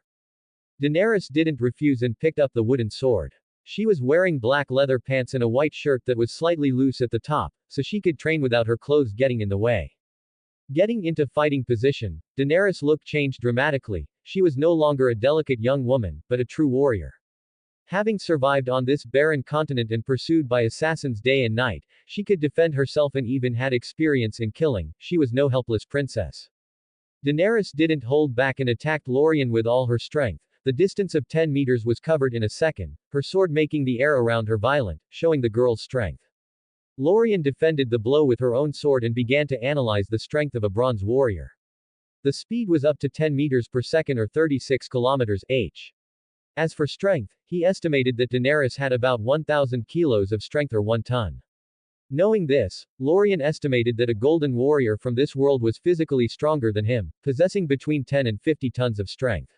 Daenerys didn't refuse and picked up the wooden sword. She was wearing black leather pants and a white shirt that was slightly loose at the top, so she could train without her clothes getting in the way. Getting into fighting position, Daenerys' look changed dramatically. She was no longer a delicate young woman, but a true warrior. Having survived on this barren continent and pursued by assassins day and night, she could defend herself and even had experience in killing. She was no helpless princess. Daenerys didn't hold back and attacked Lorien with all her strength. The distance of 10 meters was covered in a second, her sword making the air around her violent, showing the girl's strength. Lorien defended the blow with her own sword and began to analyze the strength of a bronze warrior. The speed was up to 10 meters per second or 36 kilometers h. As for strength, he estimated that Daenerys had about 1,000 kilos of strength or 1 ton. Knowing this, Lorien estimated that a golden warrior from this world was physically stronger than him, possessing between 10 and 50 tons of strength.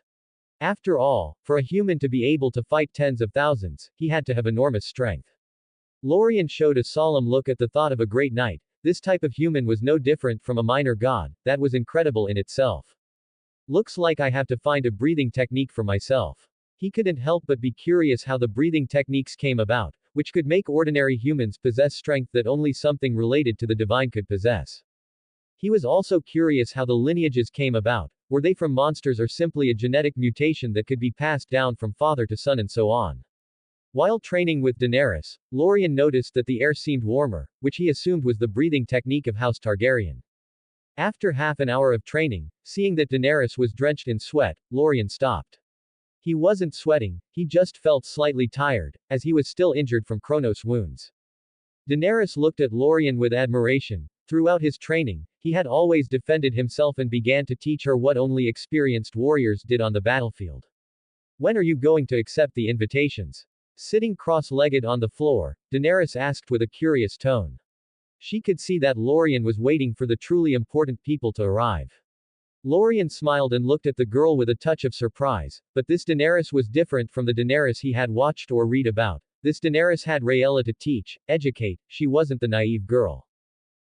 After all, for a human to be able to fight tens of thousands, he had to have enormous strength. Lorien showed a solemn look at the thought of a great knight. This type of human was no different from a minor god. That was incredible in itself. Looks like I have to find a breathing technique for myself. He couldn't help but be curious how the breathing techniques came about, which could make ordinary humans possess strength that only something related to the divine could possess. He was also curious how the lineages came about. Were they from monsters or simply a genetic mutation that could be passed down from father to son and so on? While training with Daenerys, Lorien noticed that the air seemed warmer, which he assumed was the breathing technique of House Targaryen. After half an hour of training, seeing that Daenerys was drenched in sweat, Lorien stopped. He wasn't sweating, he just felt slightly tired, as he was still injured from Chornos wounds. Daenerys looked at Lorien with admiration. Throughout his training, he had always defended himself and began to teach her what only experienced warriors did on the battlefield. When are you going to accept the invitations? Sitting cross-legged on the floor, Daenerys asked with a curious tone. She could see that Lorien was waiting for the truly important people to arrive. Lorien smiled and looked at the girl with a touch of surprise, but this Daenerys was different from the Daenerys he had watched or read about. This Daenerys had Rhaella to teach, educate, she wasn't the naive girl.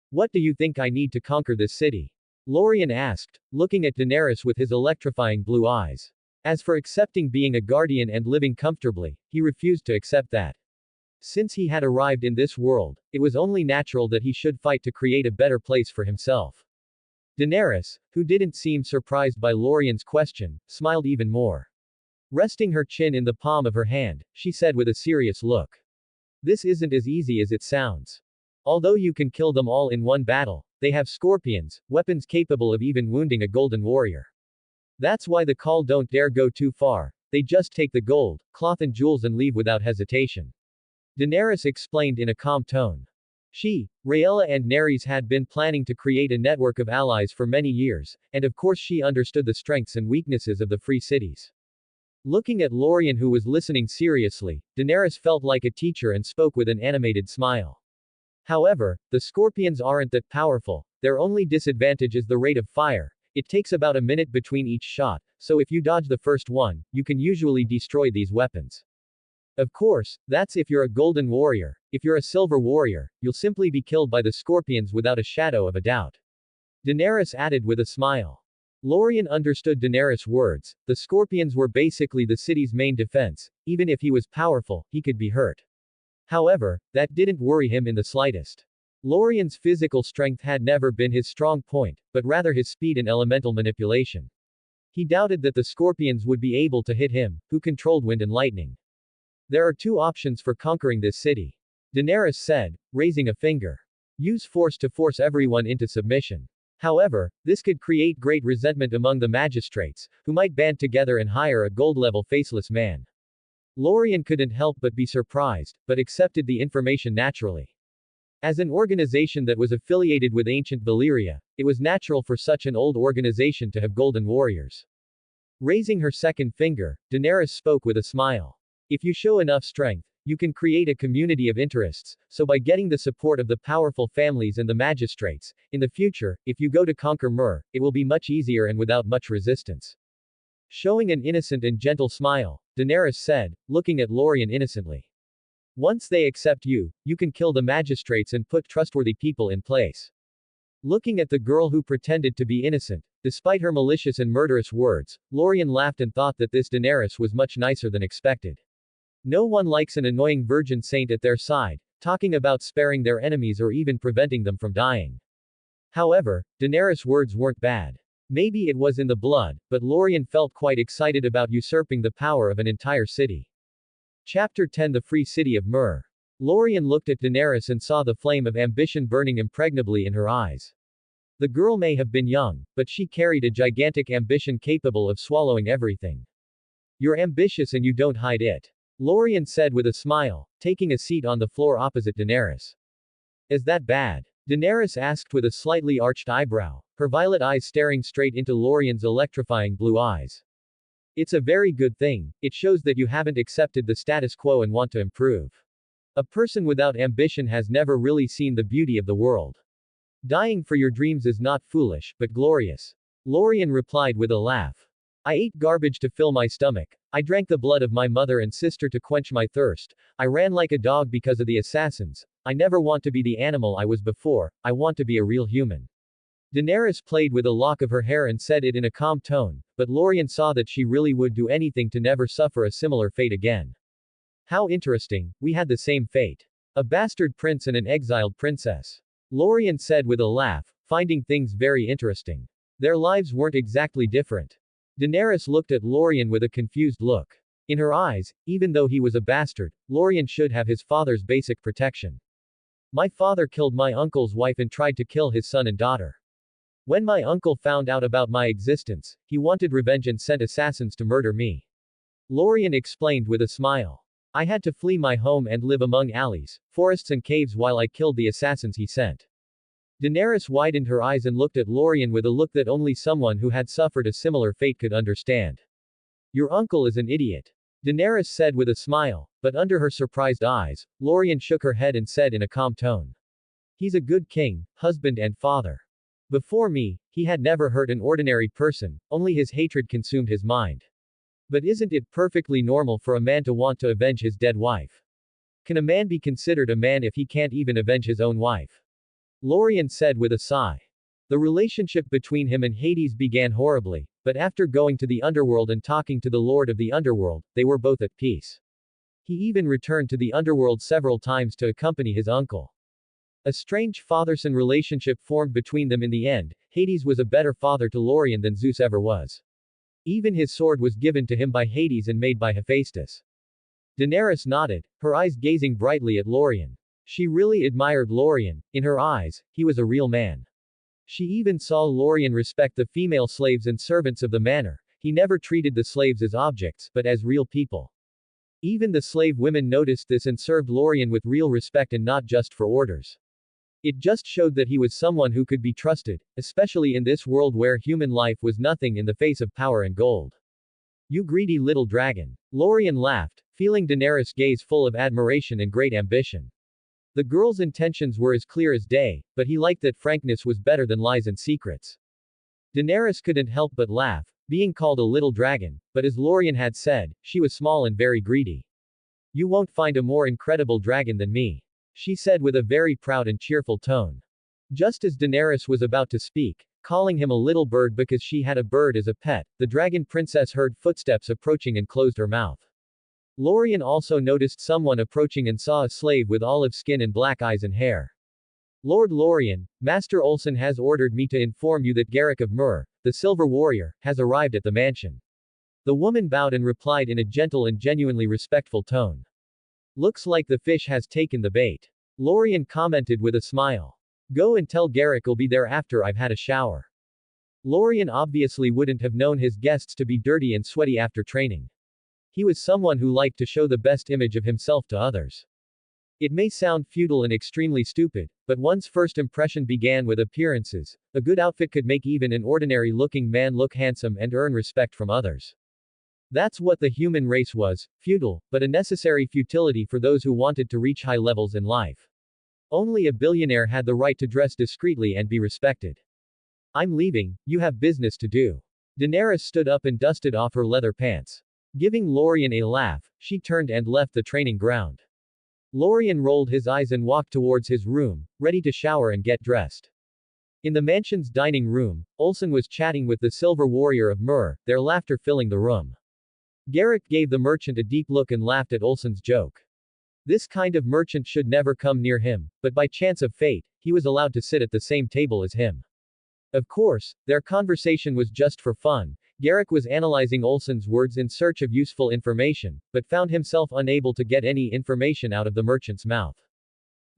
What do you think I need to conquer this city? Lorien asked, looking at Daenerys with his electrifying blue eyes. As for accepting being a guardian and living comfortably, he refused to accept that. Since he had arrived in this world, it was only natural that he should fight to create a better place for himself. Daenerys, who didn't seem surprised by Lorien's question, smiled even more. Resting her chin in the palm of her hand, she said with a serious look. This isn't as easy as it sounds. Although you can kill them all in one battle, they have scorpions, weapons capable of even wounding a golden warrior. That's why the call don't dare go too far, they just take the gold, cloth and jewels and leave without hesitation. Daenerys explained in a calm tone. She, Rhaella and Nerys had been planning to create a network of allies for many years, and of course she understood the strengths and weaknesses of the free cities. Looking at Lorien who was listening seriously, Daenerys felt like a teacher and spoke with an animated smile. However, the scorpions aren't that powerful, their only disadvantage is the rate of fire. It takes about a minute between each shot, so if you dodge the first one, you can usually destroy these weapons. Of course, that's if you're a golden warrior. If you're a silver warrior, you'll simply be killed by the scorpions without a shadow of a doubt. Daenerys added with a smile. Lorien understood Daenerys' words. The scorpions were basically the city's main defense. Even if he was powerful, he could be hurt. However, that didn't worry him in the slightest. Lorien's physical strength had never been his strong point, but rather his speed and elemental manipulation. He doubted that the scorpions would be able to hit him, who controlled wind and lightning. There are two options for conquering this city. Daenerys said, raising a finger. Use force to force everyone into submission. However, this could create great resentment among the magistrates, who might band together and hire a gold-level faceless man. Lorien couldn't help but be surprised, but accepted the information naturally. As an organization that was affiliated with ancient Valyria, it was natural for such an old organization to have golden warriors. Raising her second finger, Daenerys spoke with a smile. If you show enough strength, you can create a community of interests, so by getting the support of the powerful families and the magistrates, in the future, if you go to conquer Myr, it will be much easier and without much resistance. Showing an innocent and gentle smile, Daenerys said, looking at Lorien innocently. Once they accept you, you can kill the magistrates and put trustworthy people in place. Looking at the girl who pretended to be innocent, despite her malicious and murderous words, Lorien laughed and thought that this Daenerys was much nicer than expected. No one likes an annoying virgin saint at their side, talking about sparing their enemies or even preventing them from dying. However, Daenerys' words weren't bad. Maybe it was in the blood, but Lorien felt quite excited about usurping the power of an entire city. Chapter 10 The Free City of Myr. Lorien looked at Daenerys and saw the flame of ambition burning impregnably in her eyes. The girl may have been young, but she carried a gigantic ambition capable of swallowing everything. You're ambitious and you don't hide it. Lorien said with a smile, taking a seat on the floor opposite Daenerys. Is that bad? Daenerys asked with a slightly arched eyebrow, her violet eyes staring straight into Lorien's electrifying blue eyes. It's a very good thing, it shows that you haven't accepted the status quo and want to improve. A person without ambition has never really seen the beauty of the world. Dying for your dreams is not foolish, but glorious. Lorien replied with a laugh. I ate garbage to fill my stomach. I drank the blood of my mother and sister to quench my thirst. I ran like a dog because of the assassins. I never want to be the animal I was before, I want to be a real human. Daenerys played with a lock of her hair and said it in a calm tone, but Lorien saw that she really would do anything to never suffer a similar fate again. How interesting, we had the same fate. A bastard prince and an exiled princess. Lorien said with a laugh, finding things very interesting. Their lives weren't exactly different. Daenerys looked at Lorien with a confused look. In her eyes, even though he was a bastard, Lorien should have his father's basic protection. My father killed my uncle's wife and tried to kill his son and daughter. When my uncle found out about my existence, he wanted revenge and sent assassins to murder me. Lorien explained with a smile. I had to flee my home and live among alleys, forests and caves while I killed the assassins he sent. Daenerys widened her eyes and looked at Lorien with a look that only someone who had suffered a similar fate could understand. Your uncle is an idiot. Daenerys said with a smile, but under her surprised eyes, Lorien shook her head and said in a calm tone. He's a good king, husband and father. Before me, he had never hurt an ordinary person, only his hatred consumed his mind. But isn't it perfectly normal for a man to want to avenge his dead wife? Can a man be considered a man if he can't even avenge his own wife? Lorien said with a sigh. The relationship between him and Hades began horribly, but after going to the underworld and talking to the Lord of the Underworld, they were both at peace. He even returned to the underworld several times to accompany his uncle. A strange father-son relationship formed between them in the end. Hades was a better father to Lorien than Zeus ever was. Even his sword was given to him by Hades and made by Hephaestus. Daenerys nodded, her eyes gazing brightly at Lorien. She really admired Lorien. In her eyes, he was a real man. She even saw Lorien respect the female slaves and servants of the manor. He never treated the slaves as objects, but as real people. Even the slave women noticed this and served Lorien with real respect and not just for orders. It just showed that he was someone who could be trusted, especially in this world where human life was nothing in the face of power and gold. You greedy little dragon. Lorien laughed, feeling Daenerys' gaze full of admiration and great ambition. The girl's intentions were as clear as day, but he liked that frankness was better than lies and secrets. Daenerys couldn't help but laugh, being called a little dragon, but as Lorien had said, she was small and very greedy. You won't find a more incredible dragon than me, she said with a very proud and cheerful tone. Just as Daenerys was about to speak, calling him a little bird because she had a bird as a pet, the dragon princess heard footsteps approaching and closed her mouth. Lorien also noticed someone approaching and saw a slave with olive skin and black eyes and hair. Lord Lorien, Master Olsen has ordered me to inform you that Garrick of Myr, the Silver Warrior, has arrived at the mansion. The woman bowed and replied in a gentle and genuinely respectful tone. Looks like the fish has taken the bait. Lorien commented with a smile. Go and tell Garrick will be there after I've had a shower. Lorien obviously wouldn't have known his guests to be dirty and sweaty after training. He was someone who liked to show the best image of himself to others. It may sound futile and extremely stupid, but one's first impression began with appearances. A good outfit could make even an ordinary-looking man look handsome and earn respect from others. That's what the human race was, futile, but a necessary futility for those who wanted to reach high levels in life. Only a billionaire had the right to dress discreetly and be respected. I'm leaving, you have business to do. Daenerys stood up and dusted off her leather pants. Giving Lorien a laugh, she turned and left the training ground. Lorien rolled his eyes and walked towards his room, ready to shower and get dressed. In the mansion's dining room, Olsen was chatting with the Silver Warrior of Myr, their laughter filling the room. Garrick gave the merchant a deep look and laughed at Olsen's joke. This kind of merchant should never come near him, but by chance of fate, he was allowed to sit at the same table as him. Of course, their conversation was just for fun. Garrick was analyzing Olsen's words in search of useful information, but found himself unable to get any information out of the merchant's mouth.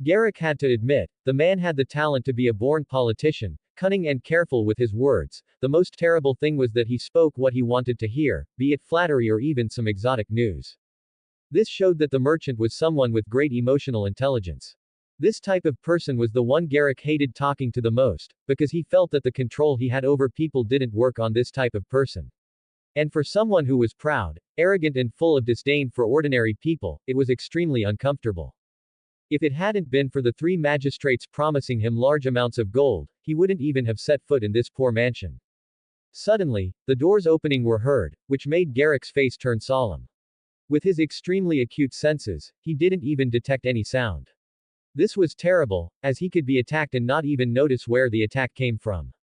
Garrick had to admit, the man had the talent to be a born politician, cunning and careful with his words. The most terrible thing was that he spoke what he wanted to hear, be it flattery or even some exotic news. This showed that the merchant was someone with great emotional intelligence. This type of person was the one Garrick hated talking to the most, because he felt that the control he had over people didn't work on this type of person. And for someone who was proud, arrogant and full of disdain for ordinary people, it was extremely uncomfortable. If it hadn't been for the three magistrates promising him large amounts of gold, he wouldn't even have set foot in this poor mansion. Suddenly, the doors opening were heard, which made Garrick's face turn solemn. With his extremely acute senses, he didn't even detect any sound. This was terrible, as he could be attacked and not even notice where the attack came from.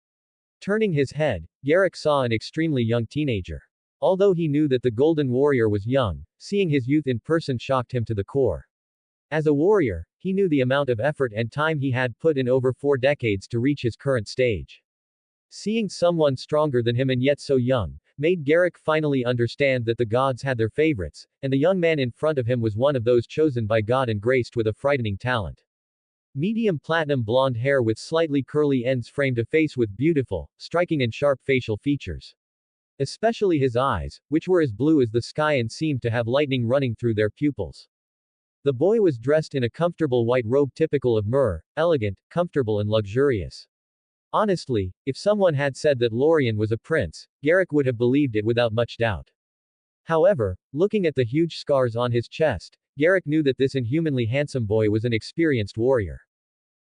Turning his head, Garrick saw an extremely young teenager. Although he knew that the Golden Warrior was young, seeing his youth in person shocked him to the core. As a warrior, he knew the amount of effort and time he had put in over 4 decades to reach his current stage. Seeing someone stronger than him and yet so young, made Garrick finally understand that the gods had their favorites, and the young man in front of him was one of those chosen by God and graced with a frightening talent. Medium platinum blonde hair with slightly curly ends framed a face with beautiful, striking and sharp facial features. Especially his eyes, which were as blue as the sky and seemed to have lightning running through their pupils. The boy was dressed in a comfortable white robe typical of Myr, elegant, comfortable and luxurious. Honestly, if someone had said that Lorien was a prince, Garrick would have believed it without much doubt. However, looking at the huge scars on his chest, Garrick knew that this inhumanly handsome boy was an experienced warrior.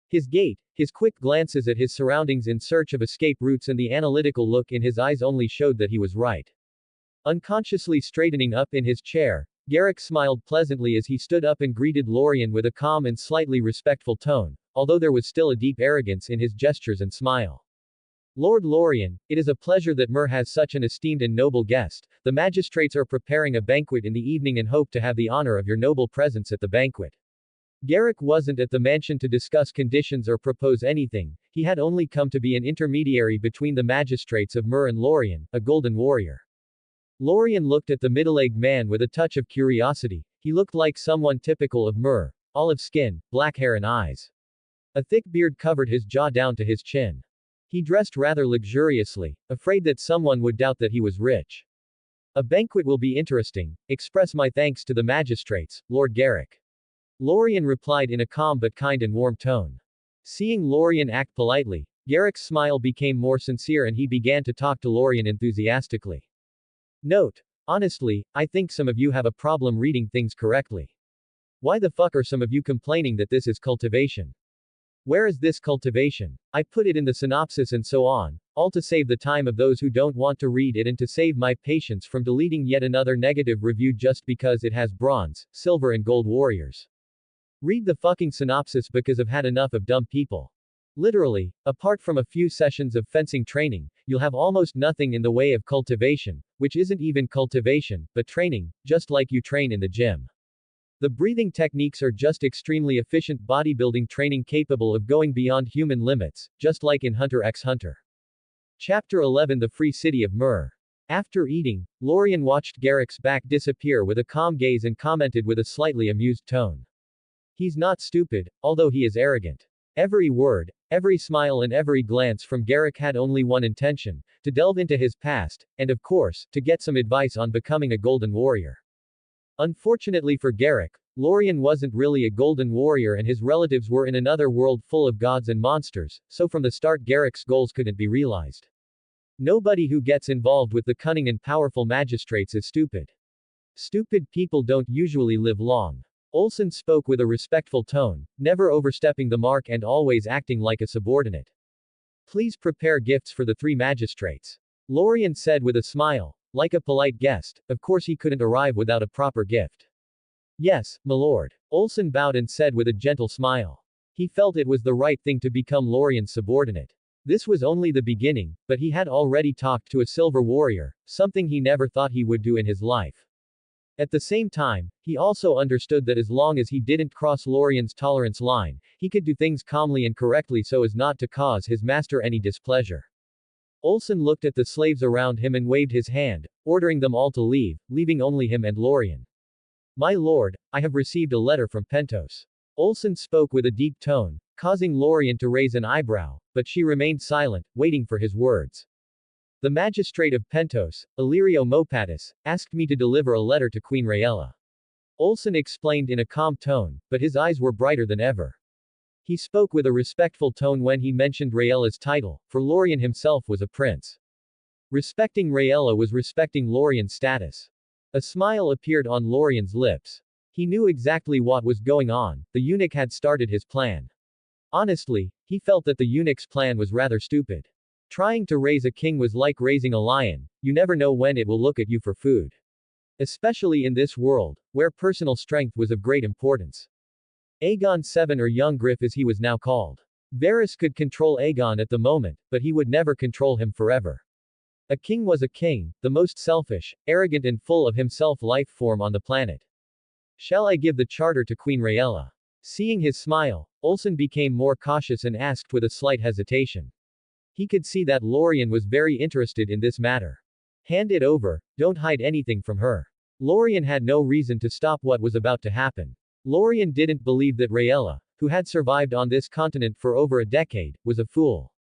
His gait, his quick glances at his surroundings in search of escape routes and the analytical look in his eyes only showed that he was right. Unconsciously straightening up in his chair, Garrick smiled pleasantly as he stood up and greeted Lorien with a calm and slightly respectful tone, although there was still a deep arrogance in his gestures and smile. Lord Lorien, it is a pleasure that Myr has such an esteemed and noble guest. The magistrates are preparing a banquet in the evening and hope to have the honor of your noble presence at the banquet. Garrick wasn't at the mansion to discuss conditions or propose anything, he had only come to be an intermediary between the magistrates of Myr and Lorien, a golden warrior. Lorien looked at the middle-aged man with a touch of curiosity. He looked like someone typical of Myr, olive skin, black hair and eyes. A thick beard covered his jaw down to his chin. He dressed rather luxuriously, afraid that someone would doubt that he was rich. A banquet will be interesting. Express my thanks to the magistrates, Lord Garrick. Lorien replied in a calm but kind and warm tone. Seeing Lorien act politely, Garrick's smile became more sincere and he began to talk to Lorien enthusiastically. Note: honestly, I think some of you have a problem reading things correctly. Why the fuck are some of you complaining that this is cultivation? Where is this cultivation? I put it in the synopsis and so on, all to save the time of those who don't want to read it and to save my patience from deleting yet another negative review just because it has bronze, silver and gold warriors. Read the fucking synopsis because I've had enough of dumb people. Literally, apart from a few sessions of fencing training, you'll have almost nothing in the way of cultivation, which isn't even cultivation, but training, just like you train in the gym. The breathing techniques are just extremely efficient bodybuilding training capable of going beyond human limits, just like in Hunter x Hunter. Chapter 11: The Free City of Myr. After eating, Lorien watched Garrick's back disappear with a calm gaze and commented with a slightly amused tone. He's not stupid, although he is arrogant. Every word, every smile and every glance from Garrick had only one intention: to delve into his past, and of course, to get some advice on becoming a golden warrior. Unfortunately for Garrick, Lorien wasn't really a golden warrior and his relatives were in another world full of gods and monsters, so from the start Garrick's goals couldn't be realized. Nobody who gets involved with the cunning and powerful magistrates is stupid. Stupid people don't usually live long. Olsen spoke with a respectful tone, never overstepping the mark and always acting like a subordinate. Please prepare gifts for the three magistrates. Lorien said with a smile. Like a polite guest, of course he couldn't arrive without a proper gift. Yes, my lord. Olsen bowed and said with a gentle smile. He felt it was the right thing to become Lorien's subordinate. This was only the beginning, but he had already talked to a silver warrior, something he never thought he would do in his life. At the same time, he also understood that as long as he didn't cross Lorien's tolerance line, he could do things calmly and correctly so as not to cause his master any displeasure. Olsen looked at the slaves around him and waved his hand, ordering them all to leave, leaving only him and Lorien. My lord, I have received a letter from Planetos. Olsen spoke with a deep tone, causing Lorien to raise an eyebrow, but she remained silent, waiting for his words. The magistrate of Planetos, Illyrio Mopatis, asked me to deliver a letter to Queen Rayella. Olsen explained in a calm tone, but his eyes were brighter than ever. He spoke with a respectful tone when he mentioned Rayella's title, for Lorien himself was a prince. Respecting Rayella was respecting Lorien's status. A smile appeared on Lorien's lips. He knew exactly what was going on, the eunuch had started his plan. Honestly, he felt that the eunuch's plan was rather stupid. Trying to raise a king was like raising a lion, you never know when it will look at you for food. Especially in this world, where personal strength was of great importance. Aegon VII, or Young Griff as he was now called. Varys could control Aegon at the moment, but he would never control him forever. A king was a king, the most selfish, arrogant and full of himself life form on the planet. Shall I give the charter to Queen Rayella? Seeing his smile, Olsen became more cautious and asked with a slight hesitation. He could see that Lorien was very interested in this matter. Hand it over, don't hide anything from her. Lorien had no reason to stop what was about to happen. Lorien didn't believe that Rayella, who had survived on this continent for over a decade, was a fool.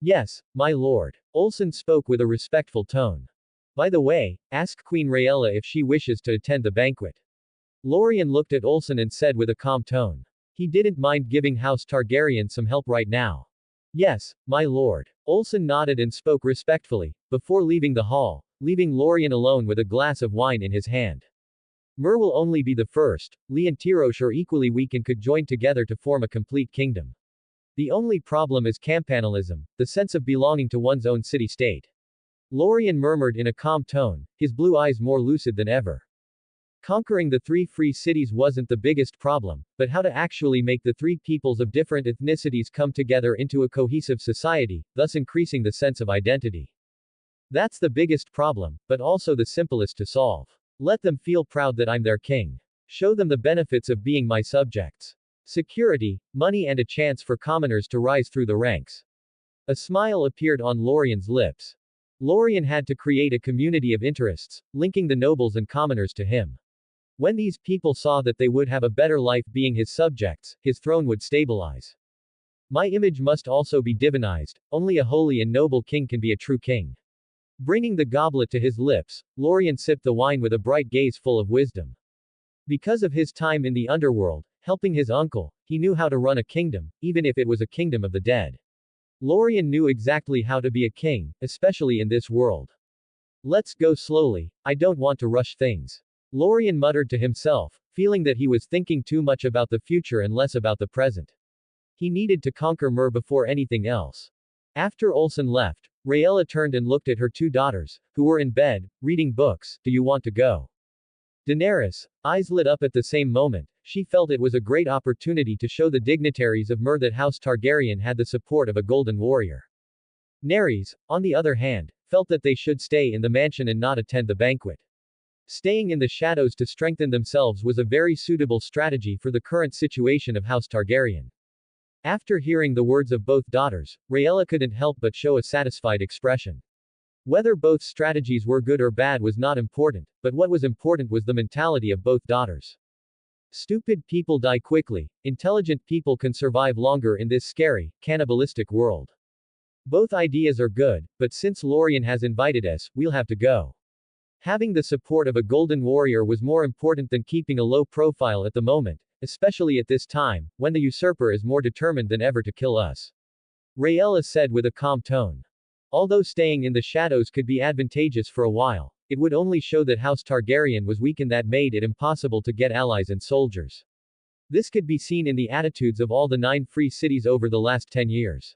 Yes, my lord. Olsen spoke with a respectful tone. By the way, ask Queen Rayella if she wishes to attend the banquet. Lorien looked at Olsen and said with a calm tone. He didn't mind giving House Targaryen some help right now. Yes, my lord. Olsen nodded and spoke respectfully, before leaving the hall, leaving Lorien alone with a glass of wine in his hand. Myr will only be the first. Lee and Tirosh are equally weak and could join together to form a complete kingdom. The only problem is campanilism, the sense of belonging to one's own city-state. Lorien murmured in a calm tone, his blue eyes more lucid than ever. Conquering the three free cities wasn't the biggest problem, but how to actually make the three peoples of different ethnicities come together into a cohesive society, thus increasing the sense of identity. That's the biggest problem, but also the simplest to solve. Let them feel proud that I'm their king. Show them the benefits of being my subjects. Security, money and a chance for commoners to rise through the ranks. A smile appeared on Lorien's lips. Lorien had to create a community of interests, linking the nobles and commoners to him. When these people saw that they would have a better life being his subjects, his throne would stabilize. My image must also be divinized, only a holy and noble king can be a true king. Bringing the goblet to his lips, Lorien sipped the wine with a bright gaze full of wisdom. Because of his time in the underworld, helping his uncle, he knew how to run a kingdom, even if it was a kingdom of the dead. Lorien knew exactly how to be a king, especially in this world. Let's go slowly, I don't want to rush things. Lorien muttered to himself, feeling that he was thinking too much about the future and less about the present. He needed to conquer Myr before anything else. After Olsen left, Raella turned and looked at her two daughters, who were in bed, reading books. Do you want to go? Daenerys, eyes lit up at the same moment, she felt it was a great opportunity to show the dignitaries of Myr that House Targaryen had the support of a golden warrior. Nerys, on the other hand, felt that they should stay in the mansion and not attend the banquet. Staying in the shadows to strengthen themselves was a very suitable strategy for the current situation of House Targaryen. After hearing the words of both daughters, Raella couldn't help but show a satisfied expression. Whether both strategies were good or bad was not important, but what was important was the mentality of both daughters. Stupid people die quickly, intelligent people can survive longer in this scary, cannibalistic world. Both ideas are good, but since Lorien has invited us, we'll have to go. Having the support of a golden warrior was more important than keeping a low profile at the moment, especially at this time, when the usurper is more determined than ever to kill us. Raella said with a calm tone. Although staying in the shadows could be advantageous for a while, it would only show that House Targaryen was weak and that made it impossible to get allies and soldiers. This could be seen in the attitudes of all the 9 free cities over the last 10 years.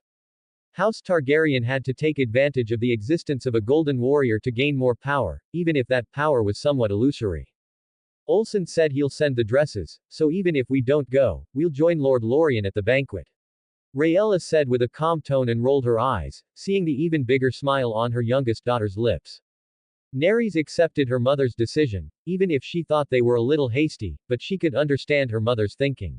House Targaryen had to take advantage of the existence of a golden warrior to gain more power, even if that power was somewhat illusory. Olsen said he'll send the dresses, so even if we don't go, we'll join Lord Lorien at the banquet. Raella said with a calm tone and rolled her eyes, seeing the even bigger smile on her youngest daughter's lips. Nerys accepted her mother's decision, even if she thought they were a little hasty, but she could understand her mother's thinking.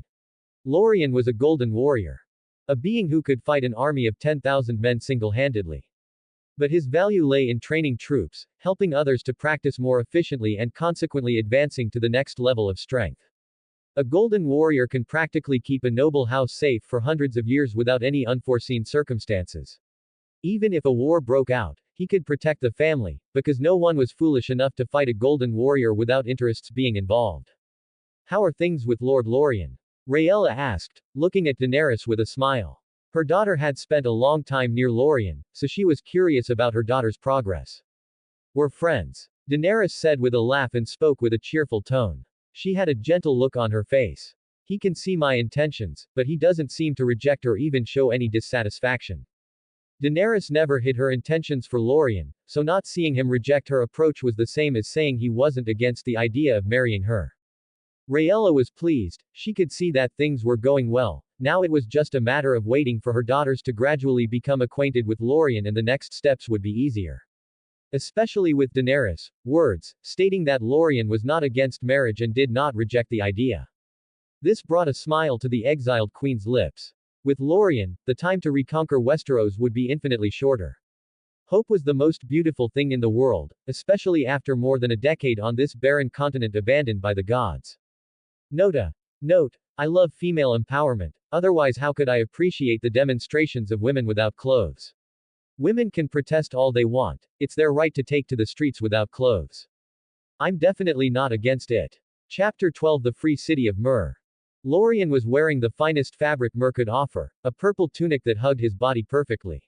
Lorien was a golden warrior. A being who could fight an army of 10,000 men single-handedly. But his value lay in training troops, helping others to practice more efficiently and consequently advancing to the next level of strength. A golden warrior can practically keep a noble house safe for hundreds of years without any unforeseen circumstances. Even if a war broke out, he could protect the family, because no one was foolish enough to fight a golden warrior without interests being involved. How are things with Lord Lorien? Raella asked, looking at Daenerys with a smile. Her daughter had spent a long time near Lorien, so she was curious about her daughter's progress. We're friends. Daenerys said with a laugh and spoke with a cheerful tone. She had a gentle look on her face. He can see my intentions, but he doesn't seem to reject or even show any dissatisfaction. Daenerys never hid her intentions for Lorien, so not seeing him reject her approach was the same as saying he wasn't against the idea of marrying her. Raella was pleased, she could see that things were going well, now it was just a matter of waiting for her daughters to gradually become acquainted with Lorien and the next steps would be easier. Especially with Daenerys' words, stating that Lorien was not against marriage and did not reject the idea. This brought a smile to the exiled queen's lips. With Lorien, the time to reconquer Westeros would be infinitely shorter. Hope was the most beautiful thing in the world, especially after more than a decade on this barren continent abandoned by the gods. Note, I love female empowerment, otherwise how could I appreciate the demonstrations of women without clothes? Women can protest all they want, it's their right to take to the streets without clothes. I'm definitely not against it. Chapter 12 The Free City of Myr. Lorien was wearing the finest fabric Myr could offer, a purple tunic that hugged his body perfectly.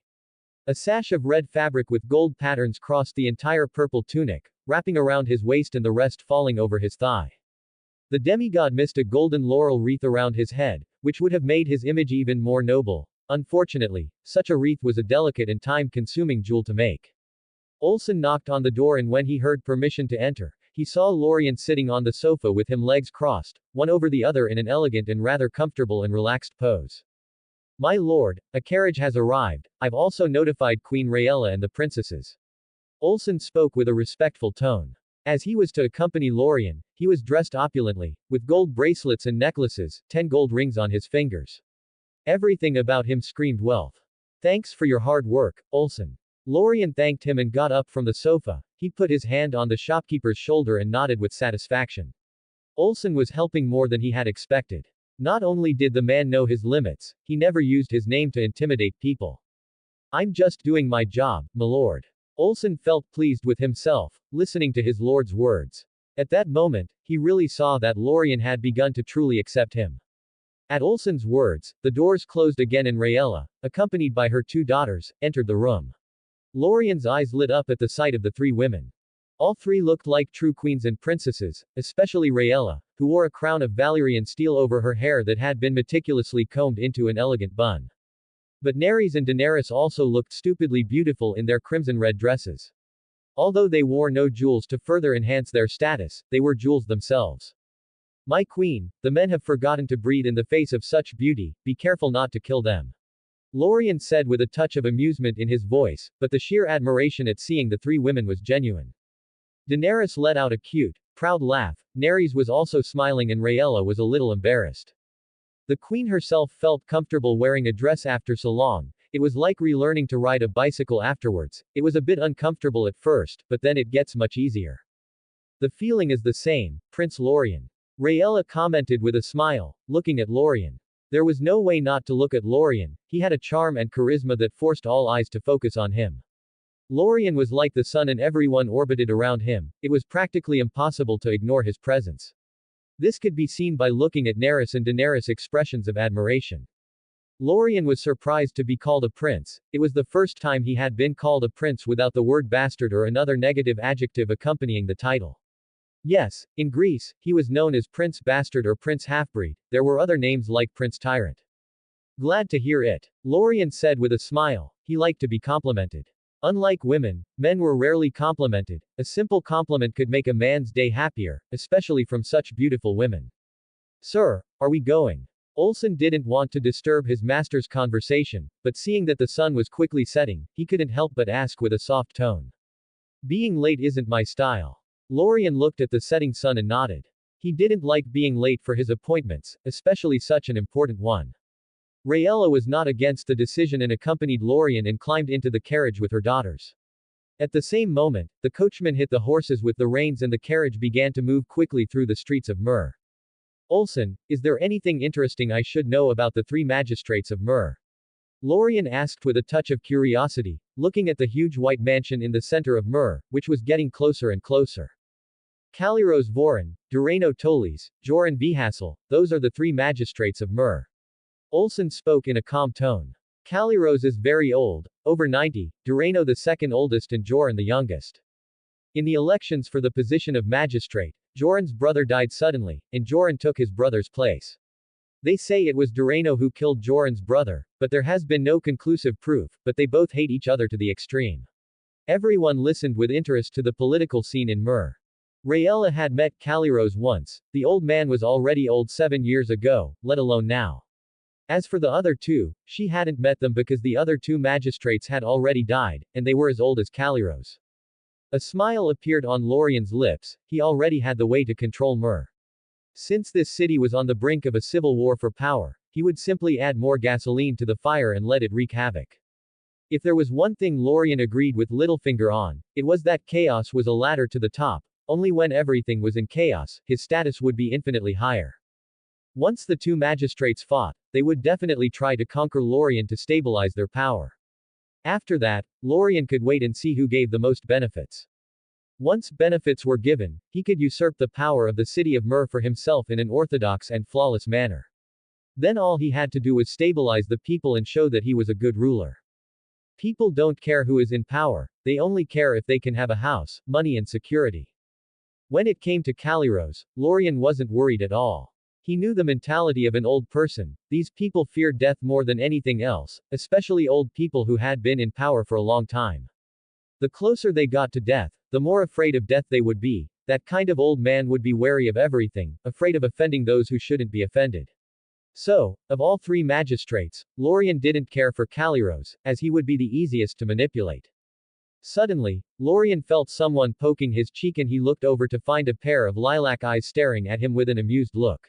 A sash of red fabric with gold patterns crossed the entire purple tunic, wrapping around his waist and the rest falling over his thigh. The demigod missed a golden laurel wreath around his head, which would have made his image even more noble. Unfortunately, such a wreath was a delicate and time-consuming jewel to make. Olsen knocked on the door and when he heard permission to enter, he saw Lorien sitting on the sofa with him legs crossed, one over the other in an elegant and rather comfortable and relaxed pose. My lord, a carriage has arrived. I've also notified Queen Rayella and the princesses. Olsen spoke with a respectful tone. As he was to accompany Lorien, he was dressed opulently, with gold bracelets and necklaces, 10 gold rings on his fingers. Everything about him screamed wealth. Thanks for your hard work, Olsen. Lorien thanked him and got up from the sofa. He put his hand on the shopkeeper's shoulder and nodded with satisfaction. Olsen was helping more than he had expected. Not only did the man know his limits, he never used his name to intimidate people. I'm just doing my job, my lord. Olsen felt pleased with himself, listening to his lord's words. At that moment, he really saw that Lorien had begun to truly accept him. At Olsen's words, the doors closed again and Rayella, accompanied by her 2 daughters, entered the room. Lorien's eyes lit up at the sight of the 3 women. All 3 looked like true queens and princesses, especially Rayella, who wore a crown of Valyrian steel over her hair that had been meticulously combed into an elegant bun. But Nerys and Daenerys also looked stupidly beautiful in their crimson-red dresses. Although they wore no jewels to further enhance their status, they were jewels themselves. My queen, the men have forgotten to breathe in the face of such beauty, be careful not to kill them. Lorien said with a touch of amusement in his voice, but the sheer admiration at seeing the 3 women was genuine. Daenerys let out a cute, proud laugh. Nerys was also smiling and Rayella was a little embarrassed. The queen herself felt comfortable wearing a dress after so long. It was like relearning to ride a bicycle afterwards. It was a bit uncomfortable at first, but then it gets much easier. The feeling is the same, Prince Lorien. Rayella commented with a smile, looking at Lorien. There was no way not to look at Lorien. He had a charm and charisma that forced all eyes to focus on him. Lorien was like the sun and everyone orbited around him. It was practically impossible to ignore his presence. This could be seen by looking at Nerys and Daenerys' expressions of admiration. Lorien was surprised to be called a prince. It was the first time he had been called a prince without the word bastard or another negative adjective accompanying the title. Yes, in Greece, he was known as Prince Bastard or Prince Halfbreed. There were other names like Prince Tyrant. Glad to hear it. Lorien said with a smile. He liked to be complimented. Unlike women, men were rarely complimented. A simple compliment could make a man's day happier, especially from such beautiful women. Sir, are we going? Olsen didn't want to disturb his master's conversation, but seeing that the sun was quickly setting, he couldn't help but ask with a soft tone. Being late isn't my style. Lorien looked at the setting sun and nodded. He didn't like being late for his appointments, especially such an important one. Rayella was not against the decision and accompanied Lorien and climbed into the carriage with her daughters. At the same moment, the coachman hit the horses with the reins and the carriage began to move quickly through the streets of Myr. Olsen, is there anything interesting I should know about the 3 magistrates of Myr? Lorien asked with a touch of curiosity, looking at the huge white mansion in the center of Myr, which was getting closer and closer. Caliros Vorin, Durano Toles, Joran Vihasel, those are the 3 magistrates of Myr. Olsen spoke in a calm tone. Caliros is very old, over 90, Durano the second oldest and Joran the youngest. In the elections for the position of magistrate, Joran's brother died suddenly, and Joran took his brother's place. They say it was Durano who killed Joran's brother, but there has been no conclusive proof, but they both hate each other to the extreme. Everyone listened with interest to the political scene in Myr. Rayella had met Caliros once. The old man was already old 7 years ago, let alone now. As for the other 2, she hadn't met them because the other 2 magistrates had already died, and they were as old as Caliros. A smile appeared on Lorien's lips. He already had the way to control Myr. Since this city was on the brink of a civil war for power, he would simply add more gasoline to the fire and let it wreak havoc. If there was one thing Lorien agreed with Littlefinger on, it was that chaos was a ladder to the top. Only when everything was in chaos, his status would be infinitely higher. Once the 2 magistrates fought, they would definitely try to conquer Lorien to stabilize their power. After that, Lorien could wait and see who gave the most benefits. Once benefits were given, he could usurp the power of the city of Myr for himself in an orthodox and flawless manner. Then all he had to do was stabilize the people and show that he was a good ruler. People don't care who is in power, they only care if they can have a house, money and security. When it came to Caliros, Lorien wasn't worried at all. He knew the mentality of an old person. These people feared death more than anything else, especially old people who had been in power for a long time. The closer they got to death, the more afraid of death they would be. That kind of old man would be wary of everything, afraid of offending those who shouldn't be offended. So, of all three magistrates, Lorien didn't care for Caliros, as he would be the easiest to manipulate. Suddenly, Lorien felt someone poking his cheek and he looked over to find a pair of lilac eyes staring at him with an amused look.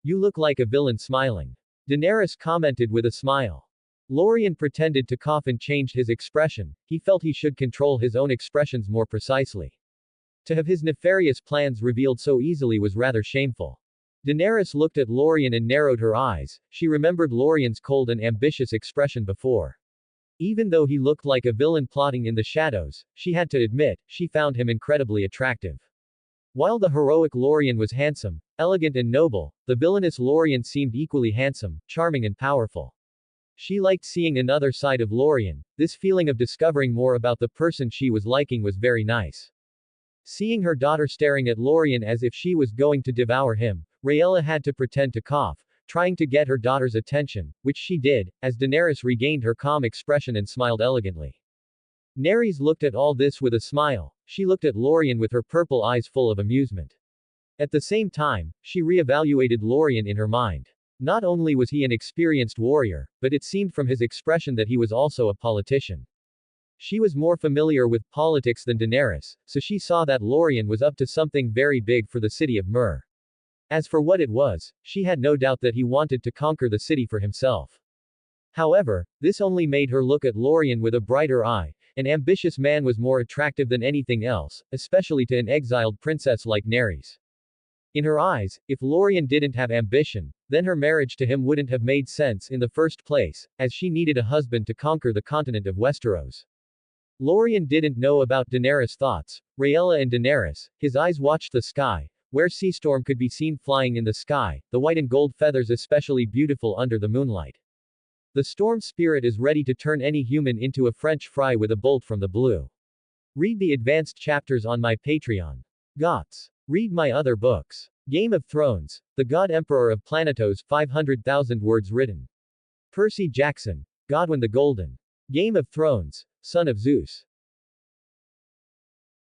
You look like a villain smiling. Daenerys commented with a smile. Lorien pretended to cough and changed his expression. He felt he should control his own expressions more precisely. To have his nefarious plans revealed so easily was rather shameful. Daenerys looked at Lorien and narrowed her eyes. She remembered Lorien's cold and ambitious expression before. Even though he looked like a villain plotting in the shadows, she had to admit, she found him incredibly attractive. While the heroic Lorien was handsome, elegant and noble, the villainous Lorien seemed equally handsome, charming and powerful. She liked seeing another side of Lorien. This feeling of discovering more about the person she was liking was very nice. Seeing her daughter staring at Lorien as if she was going to devour him, Rhaella had to pretend to cough, trying to get her daughter's attention, which she did, as Daenerys regained her calm expression and smiled elegantly. Nerys looked at all this with a smile. She looked at Lorien with her purple eyes full of amusement. At the same time, she re-evaluated Lorien in her mind. Not only was he an experienced warrior, but it seemed from his expression that he was also a politician. She was more familiar with politics than Daenerys, so she saw that Lorien was up to something very big for the city of Myr. As for what it was, she had no doubt that he wanted to conquer the city for himself. However, this only made her look at Lorien with a brighter eye. An ambitious man was more attractive than anything else, especially to an exiled princess like Nerys. In her eyes, if Lorien didn't have ambition, then her marriage to him wouldn't have made sense in the first place, as she needed a husband to conquer the continent of Westeros. Lorien didn't know about Daenerys' thoughts. Rhaella and Daenerys, his eyes watched the sky, where Seastorm could be seen flying in the sky, the white and gold feathers especially beautiful under the moonlight. The storm spirit is ready to turn any human into a French fry with a bolt from the blue. Read the advanced chapters on my Patreon. Gots. Read my other books. Game of Thrones, The God Emperor of Planetos, 500,000 words written. Percy Jackson. Godwin the Golden. Game of Thrones, Son of Zeus.